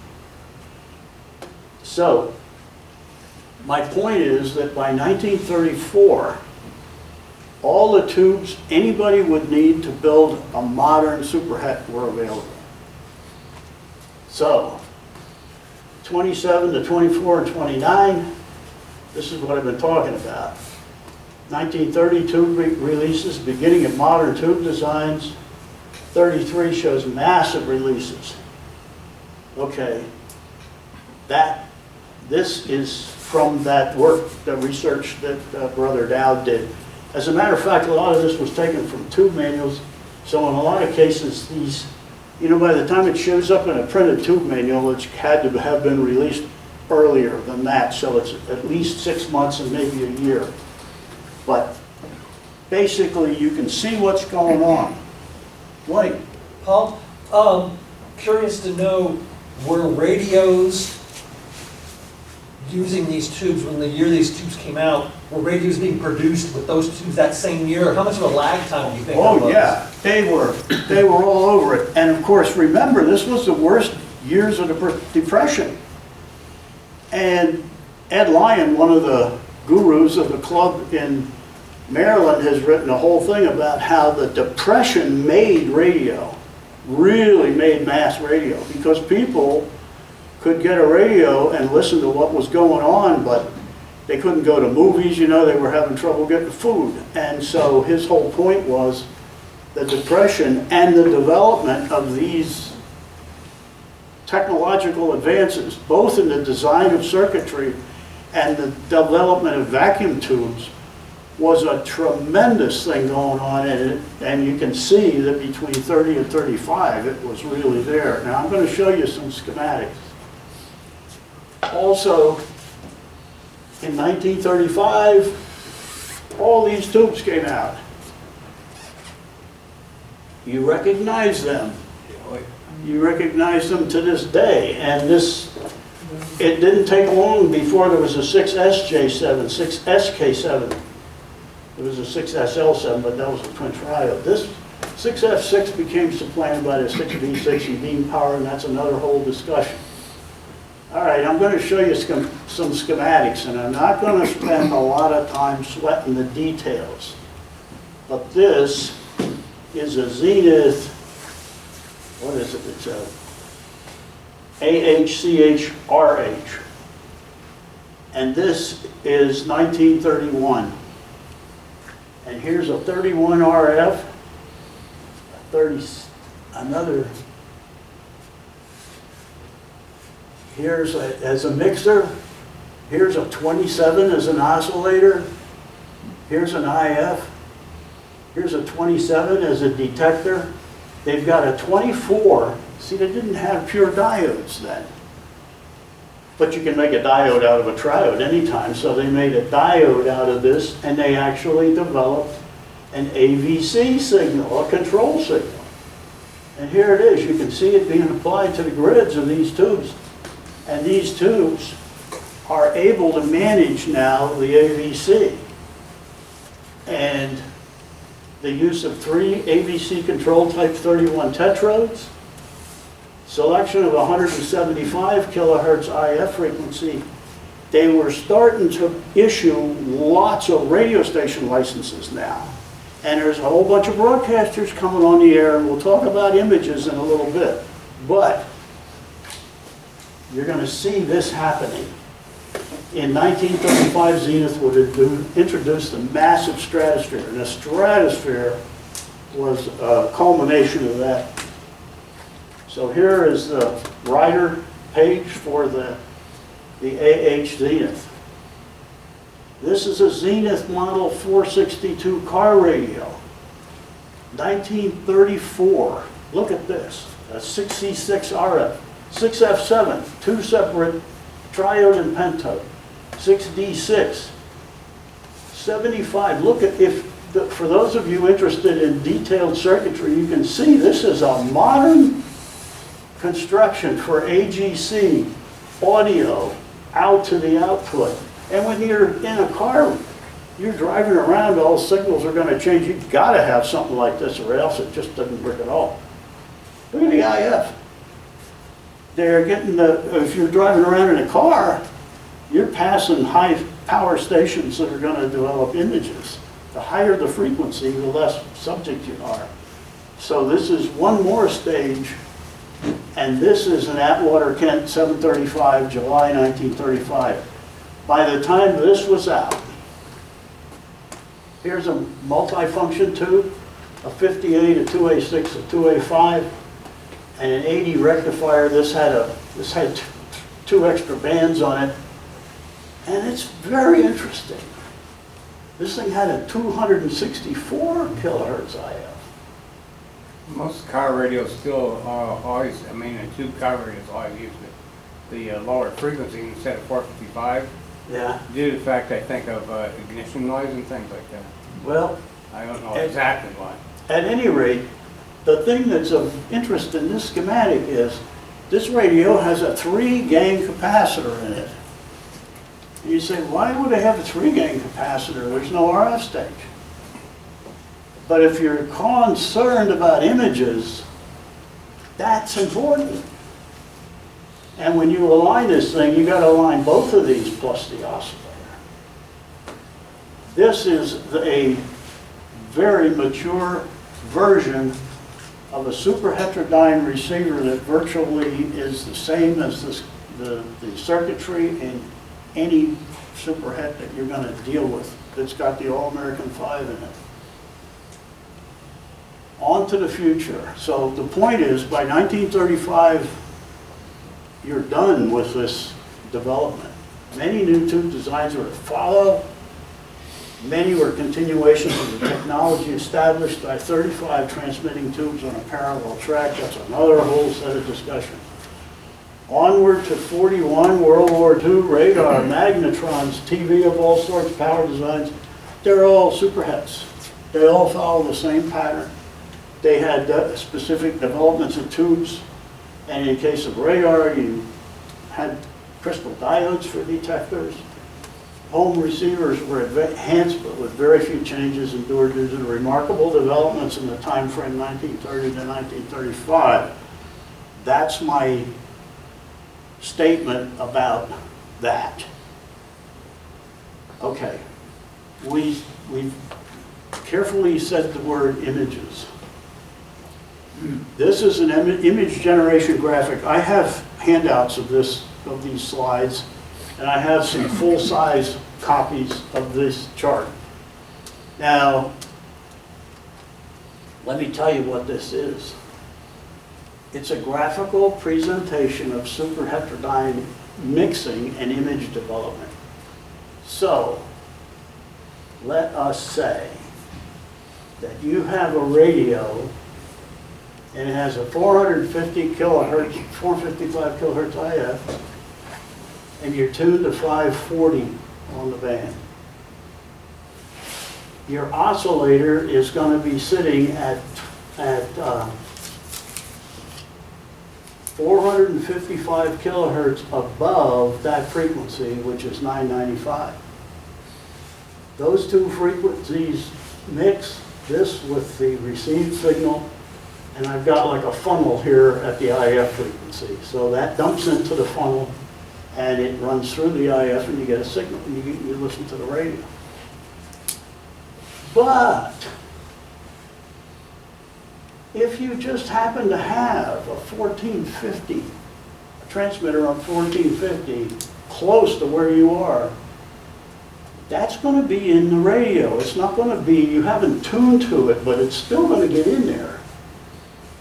So, my point is that by 1934, all the tubes anybody would need to build a modern superhet were available. So, 27 to 24 and 29, this is what I've been talking about. 1930 tube releases, beginning of modern tube designs. 33 shows massive releases. Okay, this is from that work, the research that Brother Dowd did. As a matter of fact, a lot of this was taken from tube manuals, so in a lot of cases, these, you know, by the time it shows up in a printed tube manual, it's had to have been released earlier than that, so it's at least 6 months and maybe a year. But basically, you can see what's going on. Blake? Paul, curious to know, were radios using these tubes, when the year these tubes came out, were radios being produced with those tubes that same year? How much of a lag time do you think there was? Oh yeah, they were all over it. And of course, remember, this was the worst years of the Depression. And Ed Lyon, one of the gurus of the club in Maryland, has written a whole thing about how the Depression made radio, really made mass radio, because people could get a radio and listen to what was going on, but they couldn't go to movies, you know, they were having trouble getting food. And so his whole point was the Depression and the development of these technological advances, both in the design of circuitry and the development of vacuum tubes, was a tremendous thing going on in it. And you can see that between 30 and 35, it was really there. Now I'm going to show you some schematics. Also, in 1935, all these tubes came out. You recognize them. You recognize them to this day. And it didn't take long before there was a 6SJ7, 6SK7. There was a 6SL7, but that was a twin triode. This 6F6 became supplanted by the 6B6 and beam power, and that's another whole discussion. All right, I'm going to show you some schematics, and I'm not going to spend a lot of time sweating the details. But this is a Zenith, what is it? It's a AHCHRH. And this is 1931. And here's a 31 RF, another. Here's as a mixer. Here's a 27 as an oscillator. Here's an IF. Here's a 27 as a detector. They've got a 24. See, they didn't have pure diodes then. But you can make a diode out of a triode anytime, so they made a diode out of this, and they actually developed an AVC signal, a control signal. And here it is. You can see it being applied to the grids of these tubes. And these tubes are able to manage now the AVC. And the use of 3 AVC control type 31 tetrodes, selection of 175 kilohertz IF frequency. They were starting to issue lots of radio station licenses now. And there's a whole bunch of broadcasters coming on the air, and we'll talk about images in a little bit. But you're going to see this happening. In 1935, Zenith would introduce the massive stratosphere, and the stratosphere was a culmination of that. So here is the rider page for the AH Zenith. This is a Zenith Model 462 car radio, 1934. Look at this, a 6C6 RF, 6F7, 2 separate triode and pentode, 6D6, 75. Look at, for those of you interested in detailed circuitry, you can see this is a modern construction for AGC audio out to the output. And when you're in a car, you're driving around, all signals are going to change. You've got to have something like this, or else it just doesn't work at all. Look at the IF. They're getting if you're driving around in a car, you're passing high power stations that are going to develop images. The higher the frequency, the less subject you are. So this is one more stage, and this is an Atwater Kent 735, July 1935. By the time this was out, here's a multi-function tube, a 58, a 2A6, a 2A5, and an 80 rectifier. This had 2 extra bands on it, and it's very interesting. This thing had a 264 kilohertz IF. Most car radios still always, I mean, the tube car radios always use the lower frequency instead of 455. Yeah. Due to the fact, I think, of ignition noise and things like that. Well, I don't know exactly why. at any rate, the thing that's of interest in this schematic is this radio has a 3-gang capacitor in it. And you say, why would they have a 3-gang capacitor? There's no RF stage. But if you're concerned about images, that's important. And when you align this thing, you got to align both of these plus the oscillator. This is a very mature version of a super heterodyne receiver that virtually is the same as the circuitry in any super het that you're going to deal with. It's got the All-American 5 in it. On to the future. So the point is, by 1935, you're done with this development. Many new tube designs were to follow. Many were continuations of the technology established by 35 transmitting tubes on a parallel track. That's another whole set of discussion. Onward to 41, World War II, radar, magnetrons, TV of all sorts, power designs. They're all superhets. They all follow the same pattern. They had specific developments of tubes. And in case of radar, you had crystal diodes for detectors. Home receivers were enhanced, but with very few changes endured due to the remarkable developments in the time frame 1930 to 1935. That's my statement about that. Okay, we've carefully said the word images. This is an image generation graphic. I have handouts of these slides, and I have some full-size copies of this chart. Now, let me tell you what this is. It's a graphical presentation of super heterodyne mixing and image development. So, let us say that you have a radio and it has a 450 kilohertz, 455 kilohertz IF, and you're tuned to 540 on the band. Your oscillator is going to be sitting at 455 kilohertz above that frequency, which is 995. Those two frequencies mix this with the received signal, and I've got like a funnel here at the IF frequency. So that dumps into the funnel, and it runs through the IF, and you get a signal, and you listen to the radio. But if you just happen to have a 1450, a transmitter on 1450, close to where you are, that's going to be in the radio. It's not going to be, you haven't tuned to it, but it's still going to get in there.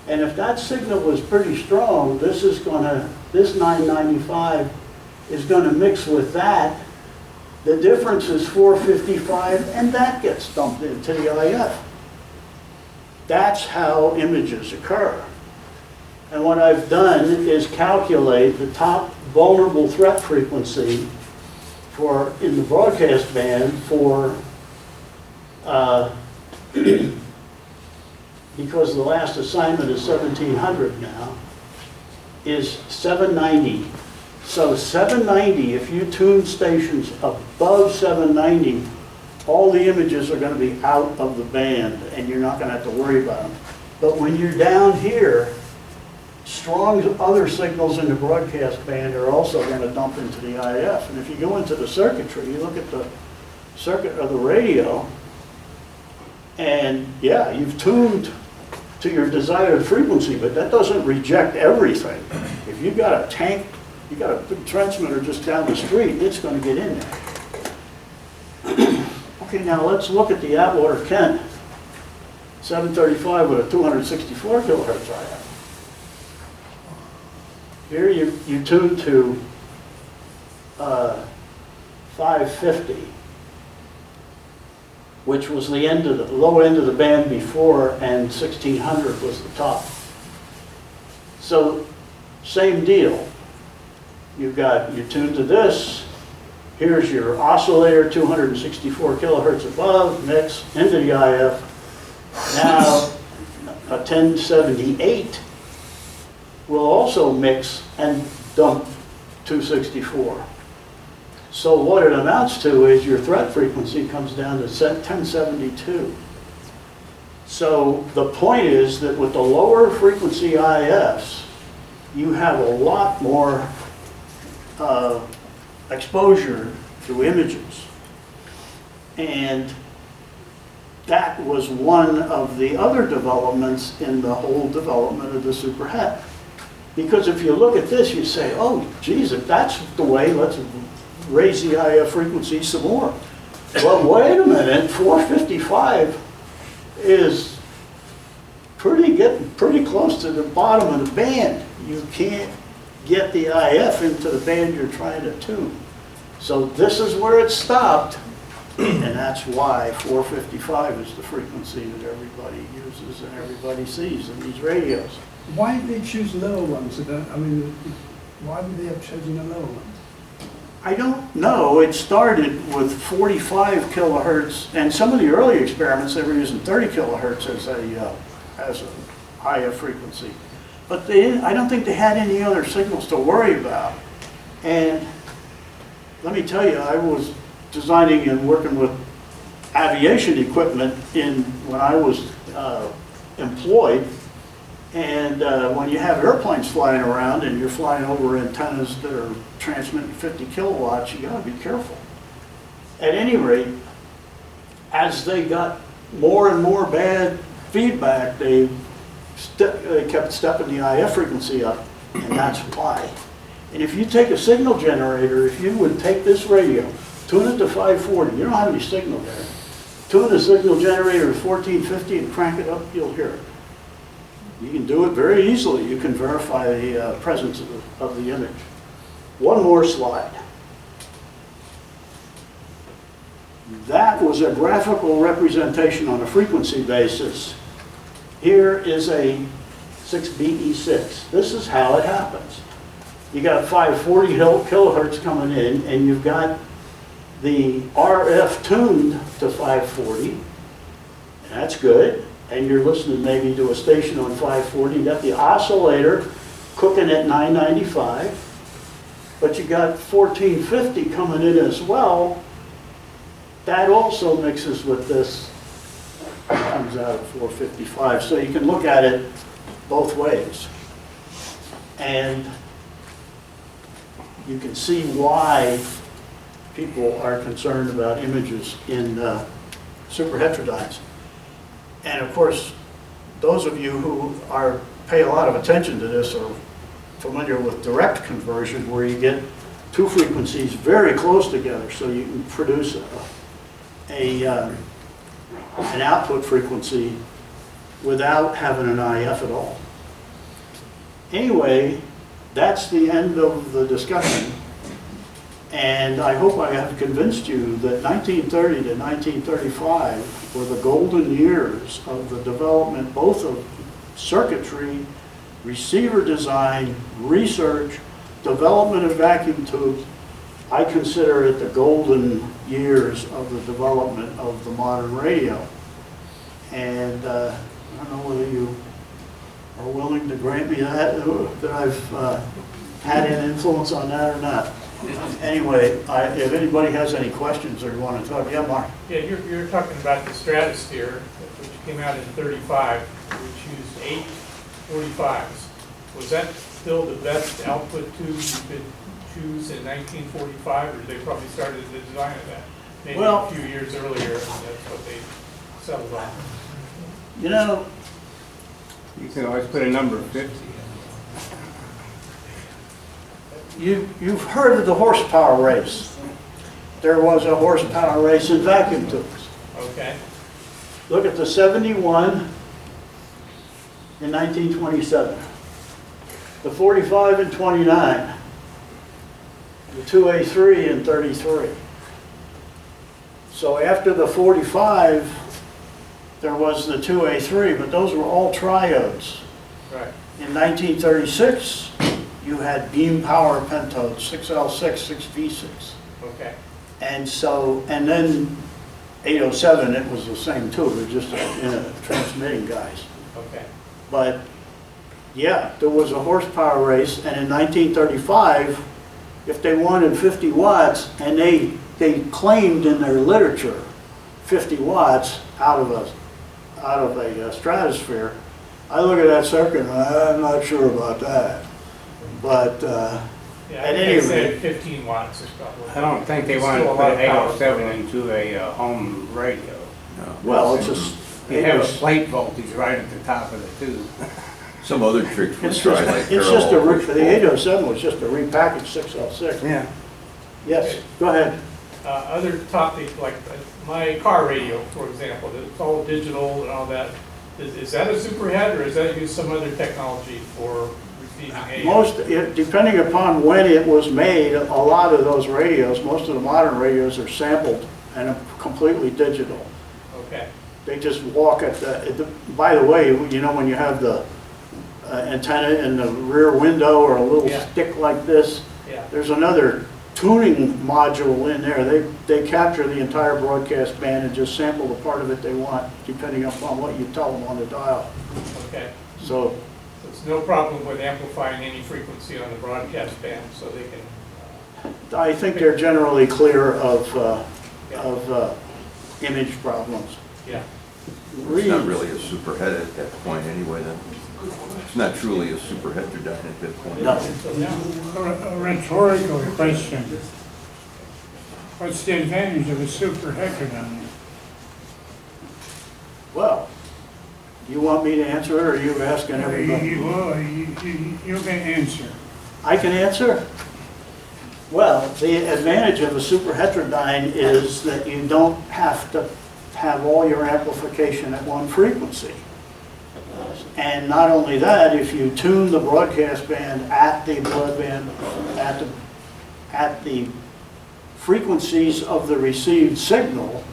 And if that signal is pretty strong, this 995 is going to mix with that. The difference is 455, and that gets dumped into the IF. That's how images occur. And what I've done is calculate the top vulnerable threat frequency for in the broadcast band for because the last assignment is 1700 now, is 790. So 790, if you tune stations above 790, all the images are going to be out of the band, and you're not going to have to worry about them. But when you're down here, strong other signals in the broadcast band are also going to dump into the IF. And if you go into the circuitry, you look at the circuit of the radio, and yeah, you've tuned to your desired frequency, but that doesn't reject everything. If you've got a tank, you've got a big transmitter just down the street, it's going to get in there. Okay, now let's look at the Atwater Kent 735 with a 264 kilohertz IF. Here you tune to 550, which was the end of the low end of the band before, and 1600 was the top. So same deal. You tune to this. Here's your oscillator, 264 kilohertz above, mix into the IF. Now a 1078 will also mix and dump 264. So what it amounts to is your threat frequency comes down to 1072. So the point is that with the lower frequency IFs, you have a lot more exposure to images. And that was one of the other developments in the whole development of the super het. Because if you look at this, you say, oh, geez, if that's the way, let's raise the IF frequency some more. Well, wait a minute, 455 is getting pretty close to the bottom of the band. You can't get the IF into the band you're trying to tune. So this is where it stopped, and that's why 455 is the frequency that everybody uses and everybody sees in these radios. Why did they choose lower ones? Why would they have chosen the lower ones? I don't know. It started with 45 kilohertz, and some of the early experiments they were using 30 kilohertz as an IF frequency. But I don't think they had any other signals to worry about. And let me tell you, I was designing and working with aviation equipment when I was employed. And when you have airplanes flying around and you're flying over antennas that are transmitting 50 kilowatts, you got to be careful. At any rate, as they got more and more bad feedback, they kept stepping the IF frequency up, and that's why. And if you take a signal generator, if you would take this radio, tune it to 540, you don't have any signal there. Tune the signal generator to 1450 and crank it up, you'll hear it. You can do it very easily. You can verify the presence of the image. One more slide. That was a graphical representation on a frequency basis. Here is a 6BE6. This is how it happens. You got 540 kilohertz coming in, and you've got the RF tuned to 540. That's good. And you're listening maybe to a station on 540, you got the oscillator cooking at 995, but you got 1450 coming in as well. That also mixes with this, comes out at 455. So you can look at it both ways. And you can see why people are concerned about images in superheterodynes. And of course, those of you who pay a lot of attention to this are familiar with direct conversion, where you get two frequencies very close together, so you can produce an output frequency without having an IF at all. Anyway, that's the end of the discussion. And I hope I have convinced you that 1930 to 1935 were the golden years of the development both of circuitry, receiver design, research, development of vacuum tubes. I consider it the golden years of the development of the modern radio. And I don't know whether you are willing to grant me that I've had an influence on that or not. Anyway, if anybody has any questions or you want to talk, yeah, Mark. Yeah, you're talking about the Stratosphere, which came out in '35, which used 8 45s. Was that still the best output tube you could choose in 1945, or they probably started the design of that maybe Well, a few years earlier, and that's what they settled on? You know, You can always put a number 50. you've heard of the horsepower race. There was a horsepower race in vacuum tubes. Okay. Look at the 71 in 1927, the 45 in 29, the 2A3 in 33. So after the 45, there was the 2A3, but those were all triodes. Right. In 1936, you had beam power pentodes, 6L6, 6V6. Okay. And so, and then 807, it was the same too, it was just transmitting guys. Okay. But yeah, there was a horsepower race, and in 1935, if they wanted 50 watts, and they claimed in their literature 50 watts out of a stratosphere, I look at that circuit and I'm not sure about that. But Yeah, at I any think they rate, said 15 watts is probably. I don't think they It's wanted to still a lot put of power. 807 into a home radio. well, it's just, You have a plate voltage right at the top of the tube. Some other tricks would it's try just, like it's just parallel the 807 was just a repackaged 6L6. Yeah. Yes, go ahead. Other topic, like my car radio, for example, it's all digital and all that. Is that a superhead, or is that use some other technology for receiving AM? Depending upon when it was made, a lot of those radios, most of the modern radios are sampled and are completely digital. Okay. They just walk at by the way, you know, when you have the antenna in the rear window or a little Yeah. stick like this, Yeah. there's another tuning module in there. They capture the entire broadcast band and just sample the part of it they want, depending upon what you tell them on the dial. Okay. So, There's no problem with amplifying any frequency on the broadcast band, so they can. I think they're generally clear of image problems. Yeah. It's not really a superhead at that point anyway, then. It's not truly a super heterodyne at that point. No. A rhetorical question. What's the advantage of a superheterodyne? Well, you want me to answer it, or are you asking everybody? You can answer. I can answer? Well, the advantage of a superheterodyne is that you don't have to have all your amplification at one frequency. And not only that, if you tune the broadcast band at the broadband, at the frequencies of the received signal,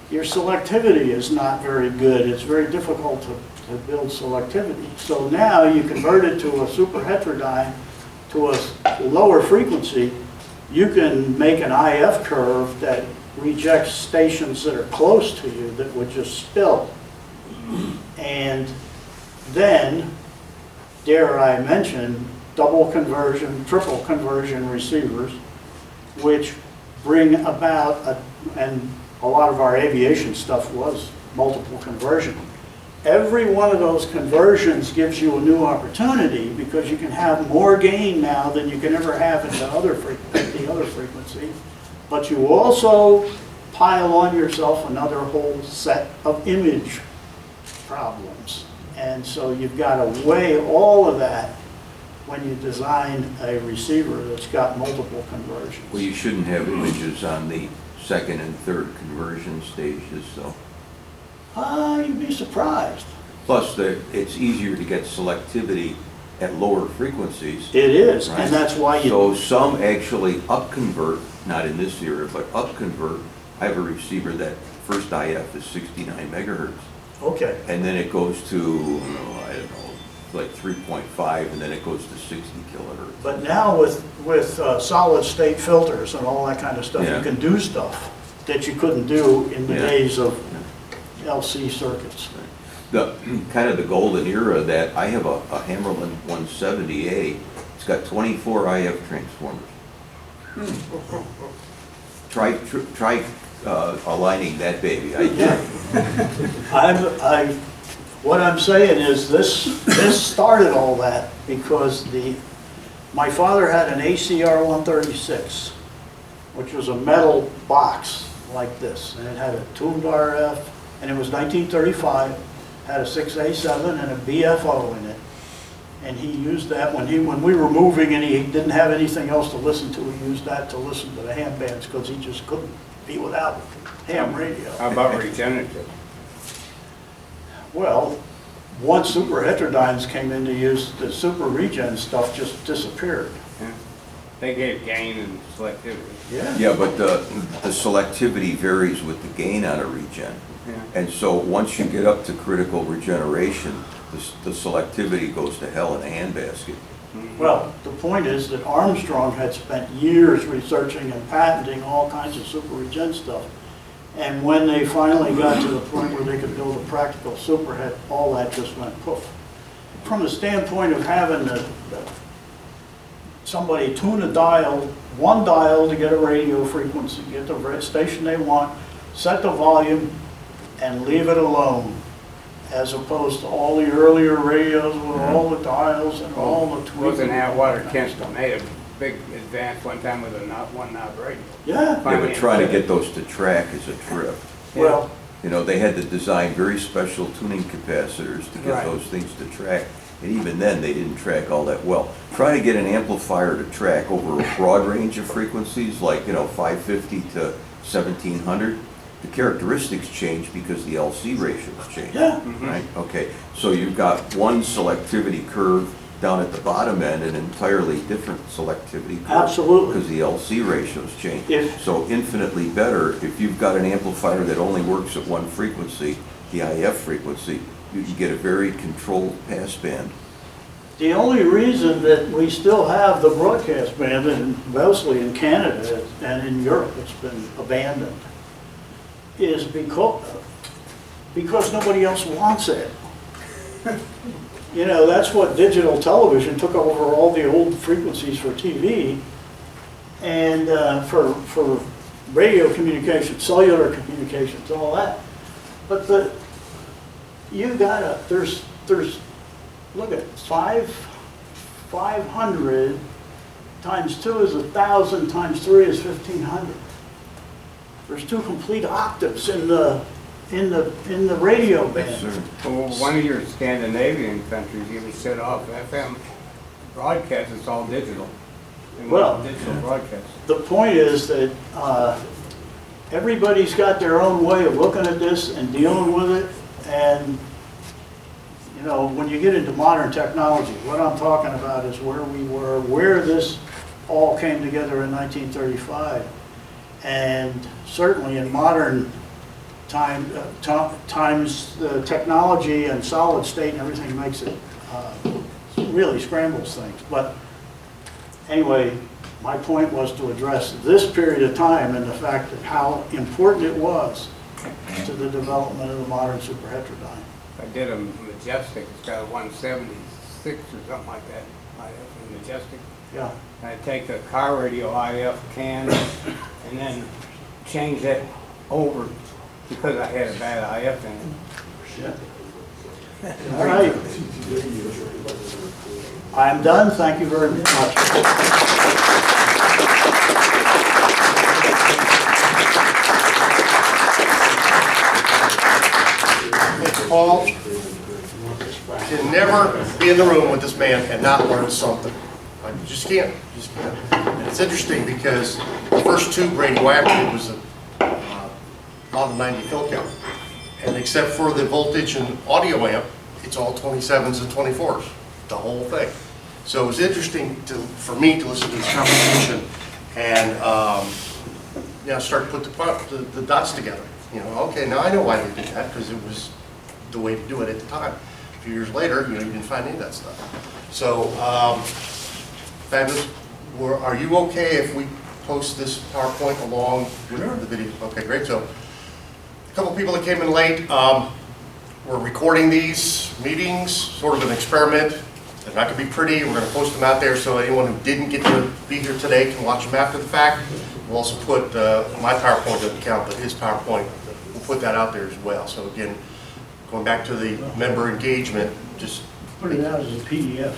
your selectivity is not very good. It's very difficult to build selectivity. So now you convert it to a superheterodyne to a lower frequency, you can make an IF curve that rejects stations that are close to you that would just spill. And then, dare I mention, double conversion, triple conversion receivers, which bring about, and a lot of our aviation stuff was multiple conversion. Every one of those conversions gives you a new opportunity because you can have more gain now than you can ever have in the other frequency. But you also pile on yourself another whole set of image problems. And so you've got to weigh all of that when you design a receiver that's got multiple conversions. Well, you shouldn't have images on the second and third conversion stages, though. You'd be surprised. Plus, it's easier to get selectivity at lower frequencies. It is, Right. and that's why you... So some actually up-convert, not in this era, but up-convert. I have a receiver that first IF is 69 megahertz. Okay. And then it goes to, I don't know, like 3.5, and then it goes to 60 kilohertz. But now with solid state filters and all that kind of stuff, Yeah. you can do stuff that you couldn't do in the Yeah. days of LC circuits. The kind of the golden era that I have a Hammerlin 170A. It's got 24 IF transformers. Try aligning that baby. What I'm saying is this started all that because my father had an ACR 136, which was a metal box like this, and it had a tuned RF, and it was 1935, had a 6A7 and a BFO in it. And he used that when we were moving and he didn't have anything else to listen to, he used that to listen to the ham bands because he just couldn't be without ham radio. How about regenerative? Well, once super heterodynes came into use, the super regen stuff just disappeared. Yeah. They gave gain and selectivity. Yeah, but the selectivity varies with the gain on a regen. Yeah. And so once you get up to critical regeneration, the selectivity goes to hell in a handbasket. Well, the point is that Armstrong had spent years researching and patenting all kinds of super regen stuff. And when they finally got to the point where they could build a practical superhead, all that just went poof. From the standpoint of having somebody tune a dial, one dial to get a radio frequency, get the station they want, set the volume, and leave it alone, as opposed to all the earlier radios with all the dials and all the tweaking. Wasn't Atwater Kinston, they had a big advance one time with a one knob radio. Yeah, Yeah, but trying to get those to track is a trip. well, You know, they had to design very special tuning capacitors to get Right. those things to track. And even then, they didn't track all that well. Trying to get an amplifier to track over a broad range of frequencies, like, 550 to 1700, the characteristics change because the LC ratios change. yeah, Right, okay. So you've got one selectivity curve down at the bottom end, an entirely different selectivity curve. Absolutely. Because the LC ratios change. If- So infinitely better, if you've got an amplifier that only works at one frequency, the IF frequency, you can get a very controlled passband. the only reason that we still have the broadcast band, and mostly in Canada and in Europe, it's been abandoned, is because nobody else wants it. That's what digital television took over all the old frequencies for TV and for radio communication, cellular communications, all that. But there's look at it, 500 times 2 is 1,000 times 3 is 1,500. There's 2 complete octaves in the radio Yes, band. sir. Well, one of your Scandinavian countries even set off FM broadcast, it's all digital. They want Well, digital broadcast. The point is that everybody's got their own way of looking at this and dealing with it. And, when you get into modern technology, what I'm talking about is where we were, where this all came together in 1935. And certainly in modern times, the technology and solid state and everything makes it, really scrambles things. But anyway, my point was to address this period of time and the fact that how important it was to the development of the modern superheterodyne. I did a Majestic, it's got a 176 or something like that. IF in Majestic. Yeah. And I take the car radio IF can and then change that over because I had a bad IF in it. All right. I'm done. Thank you very much. Paul, can never be in the room with this man and not learn something. I just can't, just can't. And it's interesting because the first tube radioactive was a lot of 90 kill count. And except for the voltage and audio amp, it's all 27s and 24s, the whole thing. So it was interesting for me to listen to this conversation and start to put the dots together. You know, okay, now I know why they did that, because it was the way to do it at the time. A few years later, you didn't find any of that stuff. So, Fabulous, are you okay if we post this PowerPoint along with the video? Okay, great. So, a couple people that came in late, we're recording these meetings, sort of an experiment. They're not going to be pretty. We're going to post them out there so anyone who didn't get to be here today can watch them after the fact. We'll also put, my PowerPoint doesn't count, but his PowerPoint, we'll put that out there as well. So again, going back to the member engagement, just... Put it out as a PDF.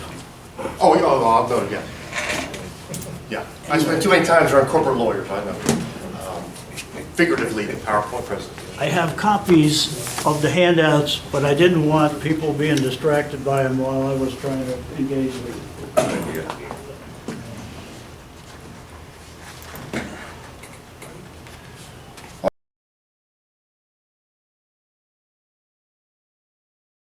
Oh, I'll go again. Yeah, I spent too many times around corporate lawyers, I know. Figuratively, the PowerPoint presentation. I have copies of the handouts, but I didn't want people being distracted by them while I was trying to engage with you.